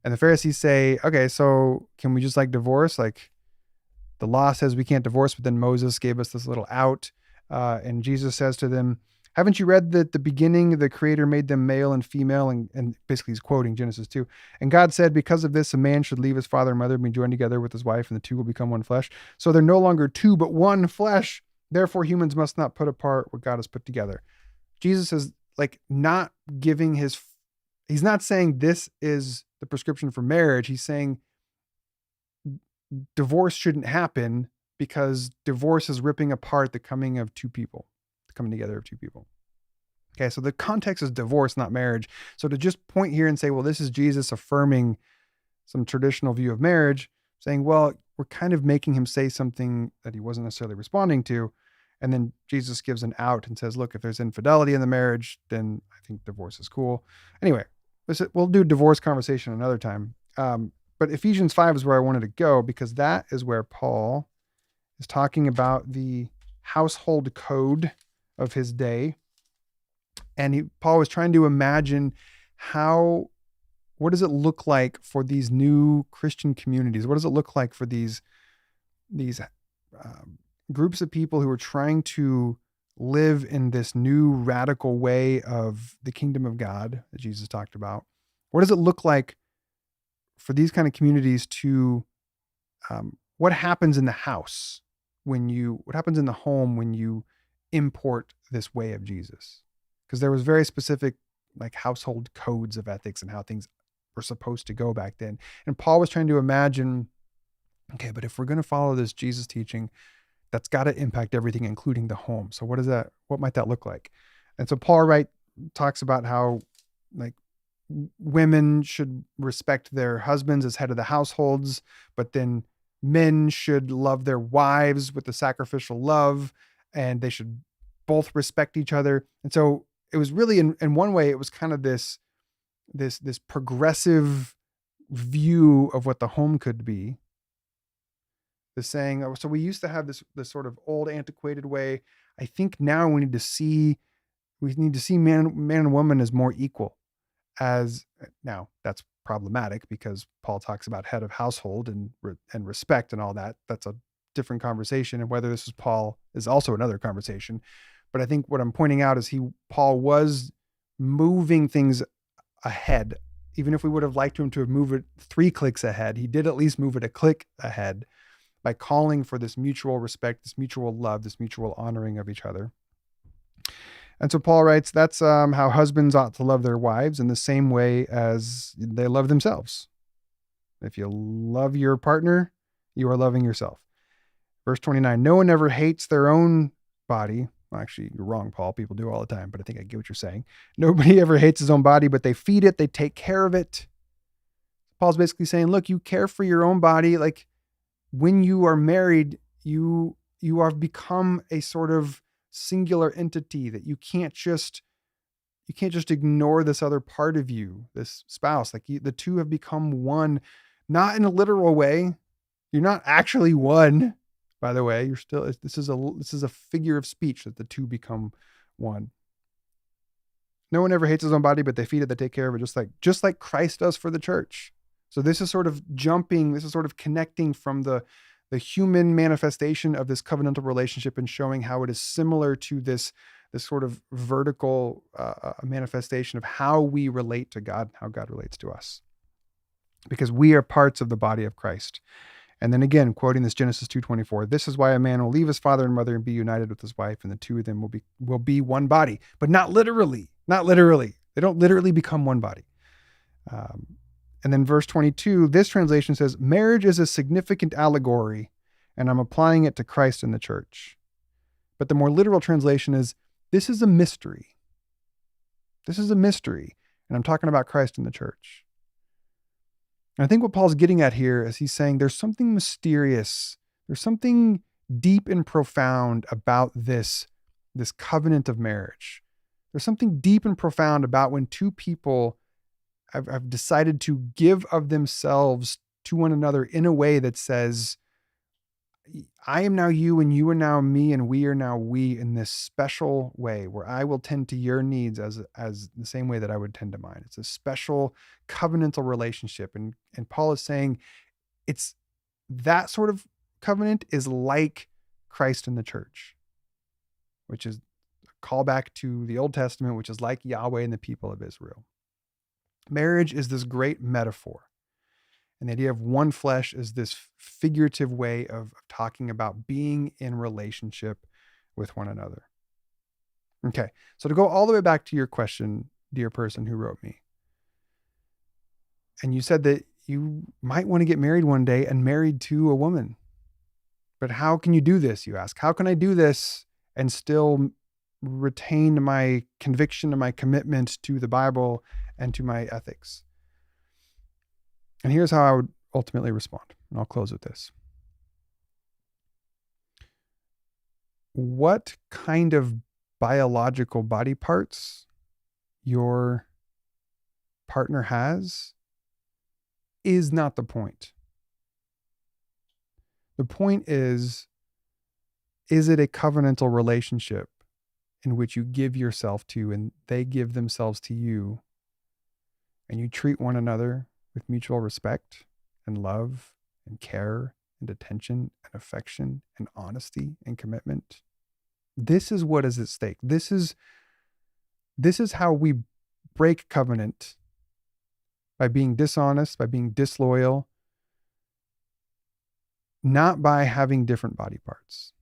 And the Pharisees say, okay, so can we just divorce? Like the law says we can't divorce, but then Moses gave us this little out. And Jesus says to them, haven't you read that the beginning, the Creator made them male and female? And basically he's quoting Genesis 2. And God said, because of this, a man should leave his father and mother and be joined together with his wife, and the two will become one flesh. So they're no longer two, but one flesh. Therefore, humans must not put apart what God has put together. Jesus is not giving he's not saying this is the prescription for marriage. He's saying divorce shouldn't happen because divorce is ripping apart the coming together of two people. Okay, so the context is divorce, not marriage. So to just point here and say, well, this is Jesus affirming some traditional view of marriage, saying, well, we're kind of making him say something that he wasn't necessarily responding to. And then Jesus gives an out and says, look, if there's infidelity in the marriage, then I think divorce is cool. Anyway, we'll do divorce conversation another time. But Ephesians 5 is where I wanted to go, because that is where Paul is talking about the household code of his day. And Paul was trying to imagine what does it look like for these new Christian communities? What does it look like for these groups of people who are trying to live in this new radical way of the kingdom of God that Jesus talked about? What does it look like for these kind of communities to, what happens in the house what happens in the home when you import this way of Jesus? Because there was very specific like household codes of ethics and how things were supposed to go back then. And Paul was trying to imagine, okay, but if we're going to follow this Jesus teaching, that's got to impact everything, including the home. So what might that look like? And so Paul talks about how like women should respect their husbands as head of the households, but then men should love their wives with the sacrificial love, and they should both respect each other. And so it was really, in one way, it was kind of this progressive view of what the home could be. The saying, so we used to have this sort of old antiquated way. I think now we need to see man and woman as more equal. Now that's problematic because Paul talks about head of household and respect and all that. That's a different conversation. And whether this is Paul is also another conversation. But I think what I'm pointing out is Paul was moving things ahead. Even if we would have liked him to have moved it 3 clicks ahead, he did at least move it a click ahead by calling for this mutual respect, this mutual love, this mutual honoring of each other. And so Paul writes, that's how husbands ought to love their wives in the same way as they love themselves. If you love your partner, you are loving yourself. Verse 29, no one ever hates their own body. Well, actually, you're wrong, Paul. People do all the time, but I think I get what you're saying. Nobody ever hates his own body, but they feed it. They take care of it. Paul's basically saying, look, you care for your own body. Like when you are married, you have become a sort of singular entity that you can't just ignore this other part of you, this spouse. Like the two have become one, not in a literal way. You're not actually one, by the way. You're still, this is a figure of speech that the two become one. No one ever hates his own body, but they feed it, they take care of it, just like Christ does for the church. So this is sort of connecting from the human manifestation of this covenantal relationship and showing how it is similar to this sort of vertical manifestation of how we relate to God, how God relates to us. Because we are parts of the body of Christ. And then again, quoting this Genesis 2:24, this is why a man will leave his father and mother and be united with his wife, and the two of them will be one body. But not literally. They don't literally become one body. And then verse 22, this translation says, marriage is a significant allegory, and I'm applying it to Christ and the church. But the more literal translation is, this is a mystery. This is a mystery. And I'm talking about Christ and the church. And I think what Paul's getting at here is he's saying there's something mysterious. There's something deep and profound about this covenant of marriage. There's something deep and profound about when two people have decided to give of themselves to one another in a way that says, I am now you and you are now me and we are now we, in this special way where I will tend to your needs as the same way that I would tend to mine. It's a special covenantal relationship. And Paul is saying it's that sort of covenant is like Christ in the church, which is a callback to the Old Testament, which is like Yahweh and the people of Israel. Marriage is this great metaphor. And the idea of one flesh is this figurative way of talking about being in relationship with one another. Okay, so to go all the way back to your question, dear person who wrote me, and you said that you might want to get married one day and married to a woman. But how can you do this, you ask? How can I do this and still retain my conviction and my commitment to the Bible and to my ethics? And here's how I would ultimately respond. And I'll close with this. What kind of biological body parts your partner has is not the point. The point is it a covenantal relationship in which you give yourself to and they give themselves to you, and you treat one another with mutual respect and love and care and attention and affection and honesty and commitment? This is what is at stake. This is how we break covenant, by being dishonest, by being disloyal, not by having different body parts.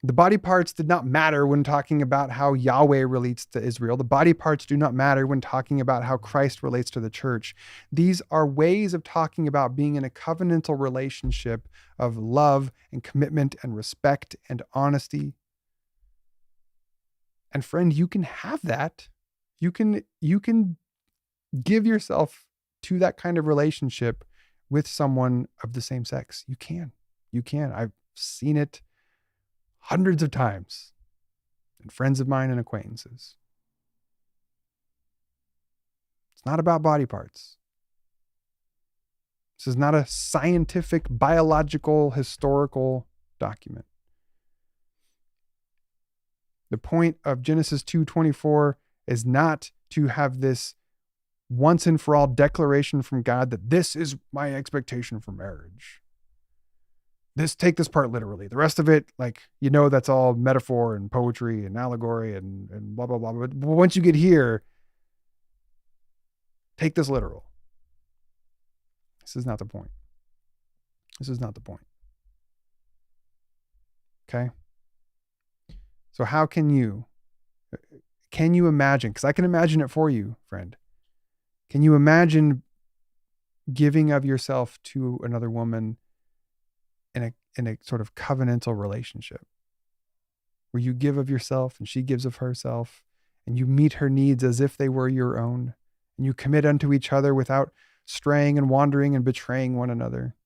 The body parts did not matter when talking about how Yahweh relates to Israel. The body parts do not matter when talking about how Christ relates to the church. These are ways of talking about being in a covenantal relationship of love and commitment and respect and honesty. And friend, you can have that. You can give yourself to that kind of relationship with someone of the same sex. You can. I've seen it hundreds of times, and friends of mine and acquaintances. It's not about body parts. This is not a scientific, biological, historical document. The point of Genesis 2:24 is not to have this once and for all declaration from God that this is my expectation for marriage. Take this part literally. The rest of it, that's all metaphor and poetry and allegory and blah, blah, blah. But once you get here, take this literal. This is not the point. Okay? So how can you imagine? Because I can imagine it for you, friend. Can you imagine giving of yourself to another woman in a sort of covenantal relationship where you give of yourself and she gives of herself, and you meet her needs as if they were your own, and you commit unto each other without straying and wandering and betraying one another?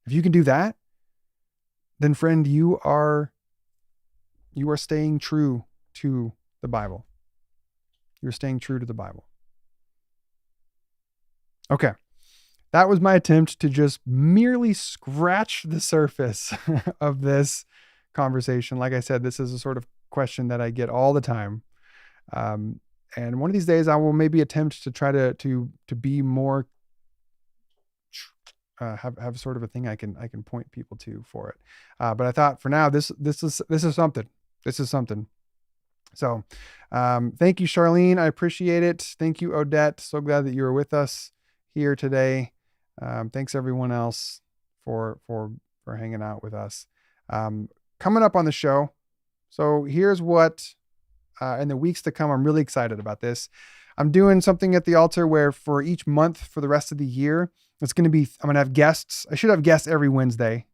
If you can do that, then friend, you are staying true to the Bible. You're staying true to the Bible. Okay. That was my attempt to just merely scratch the surface of this conversation. Like I said, this is a sort of question that I get all the time. And one of these days I will maybe attempt to try to be more, have sort of a thing I can point people to for it. But I thought for now, this is something. This is something. So thank you, Charlene. I appreciate it. Thank you, Odette. So glad that you were with us here today. Thanks everyone else for hanging out with us. Coming up on the show. So here's what, in the weeks to come, I'm really excited about this. I'm doing something at the altar where for each month for the rest of the year, I'm going to have guests. I should have guests every Wednesday.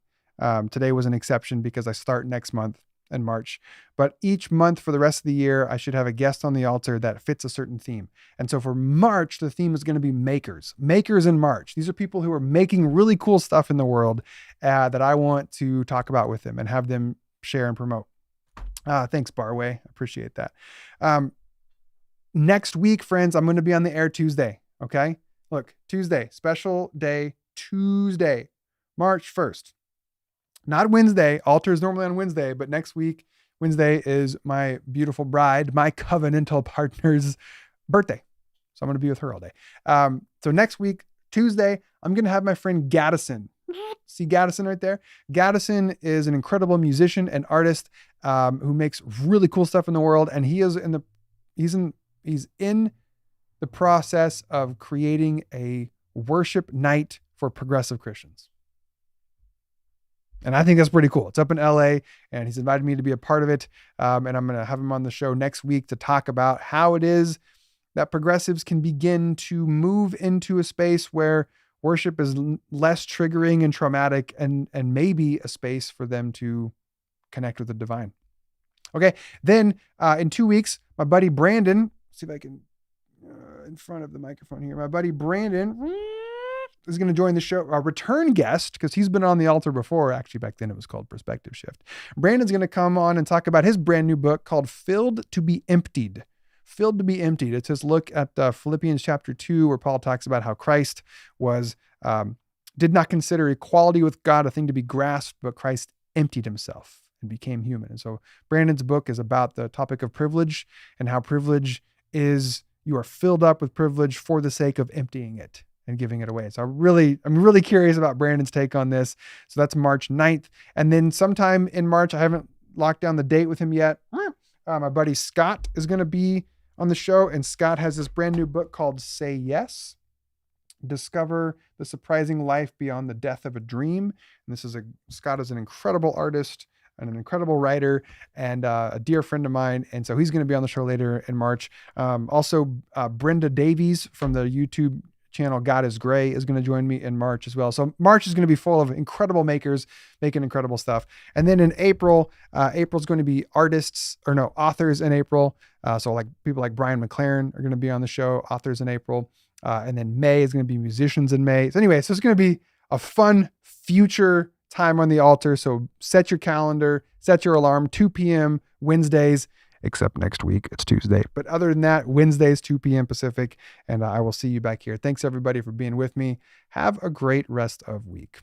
Today was an exception because I start next month in March, but each month for the rest of the year, I should have a guest on the altar that fits a certain theme. And so for March, the theme is going to be makers in March. These are people who are making really cool stuff in the world that I want to talk about with them and have them share and promote. Thanks, Barway. I appreciate that. Next week, friends, I'm going to be on the air Tuesday. Okay. Look, Tuesday, special day, Tuesday, March 1st. Not Wednesday. Altar is normally on Wednesday, but next week, Wednesday is my beautiful bride, my covenantal partner's birthday. So I'm going to be with her all day. So next week, Tuesday, I'm going to have my friend Gaddison. See Gaddison right there? Gaddison is an incredible musician and artist who makes really cool stuff in the world. And he's in the process of creating a worship night for progressive Christians. And I think that's pretty cool. It's up in LA and he's invited me to be a part of it. And I'm going to have him on the show next week to talk about how it is that progressives can begin to move into a space where worship is less triggering and traumatic and maybe a space for them to connect with the divine. Okay. Then in 2 weeks, my buddy Brandon, see if I can, in front of the microphone here, my buddy Brandon is going to join the show, a return guest, because he's been on the altar before. Actually, back then it was called Perspective Shift. Brandon's going to come on and talk about his brand new book called Filled to be Emptied. filled to be emptied. It's his look at Philippians chapter 2, where Paul talks about how Christ was did not consider equality with God a thing to be grasped, but Christ emptied himself and became human. And so Brandon's book is about the topic of privilege and how privilege is, you are filled up with privilege for the sake of emptying it and giving it away. So I'm really curious about Brandon's take on this. So that's March 9th. And then sometime in March, I haven't locked down the date with him yet. My buddy Scott is going to be on the show, and Scott has this brand new book called Say Yes: Discover the Surprising Life Beyond the Death of a Dream. And Scott is an incredible artist and an incredible writer and a dear friend of mine. And so he's going to be on the show later in March. Also, Brenda Davies from the YouTube channel God is Gray is going to join me in March as well. So March is going to be full of incredible makers making incredible stuff. And then in April's going to be authors in April. So like people like Brian McLaren are going to be on the show, authors in April. And then May is going to be musicians in May. So anyway, so it's going to be a fun future time on the altar. So set your calendar, set your alarm, 2 p.m. Wednesdays, except next week, it's Tuesday. But other than that, Wednesdays, 2 p.m. Pacific. And I will see you back here. Thanks everybody for being with me. Have a great rest of week.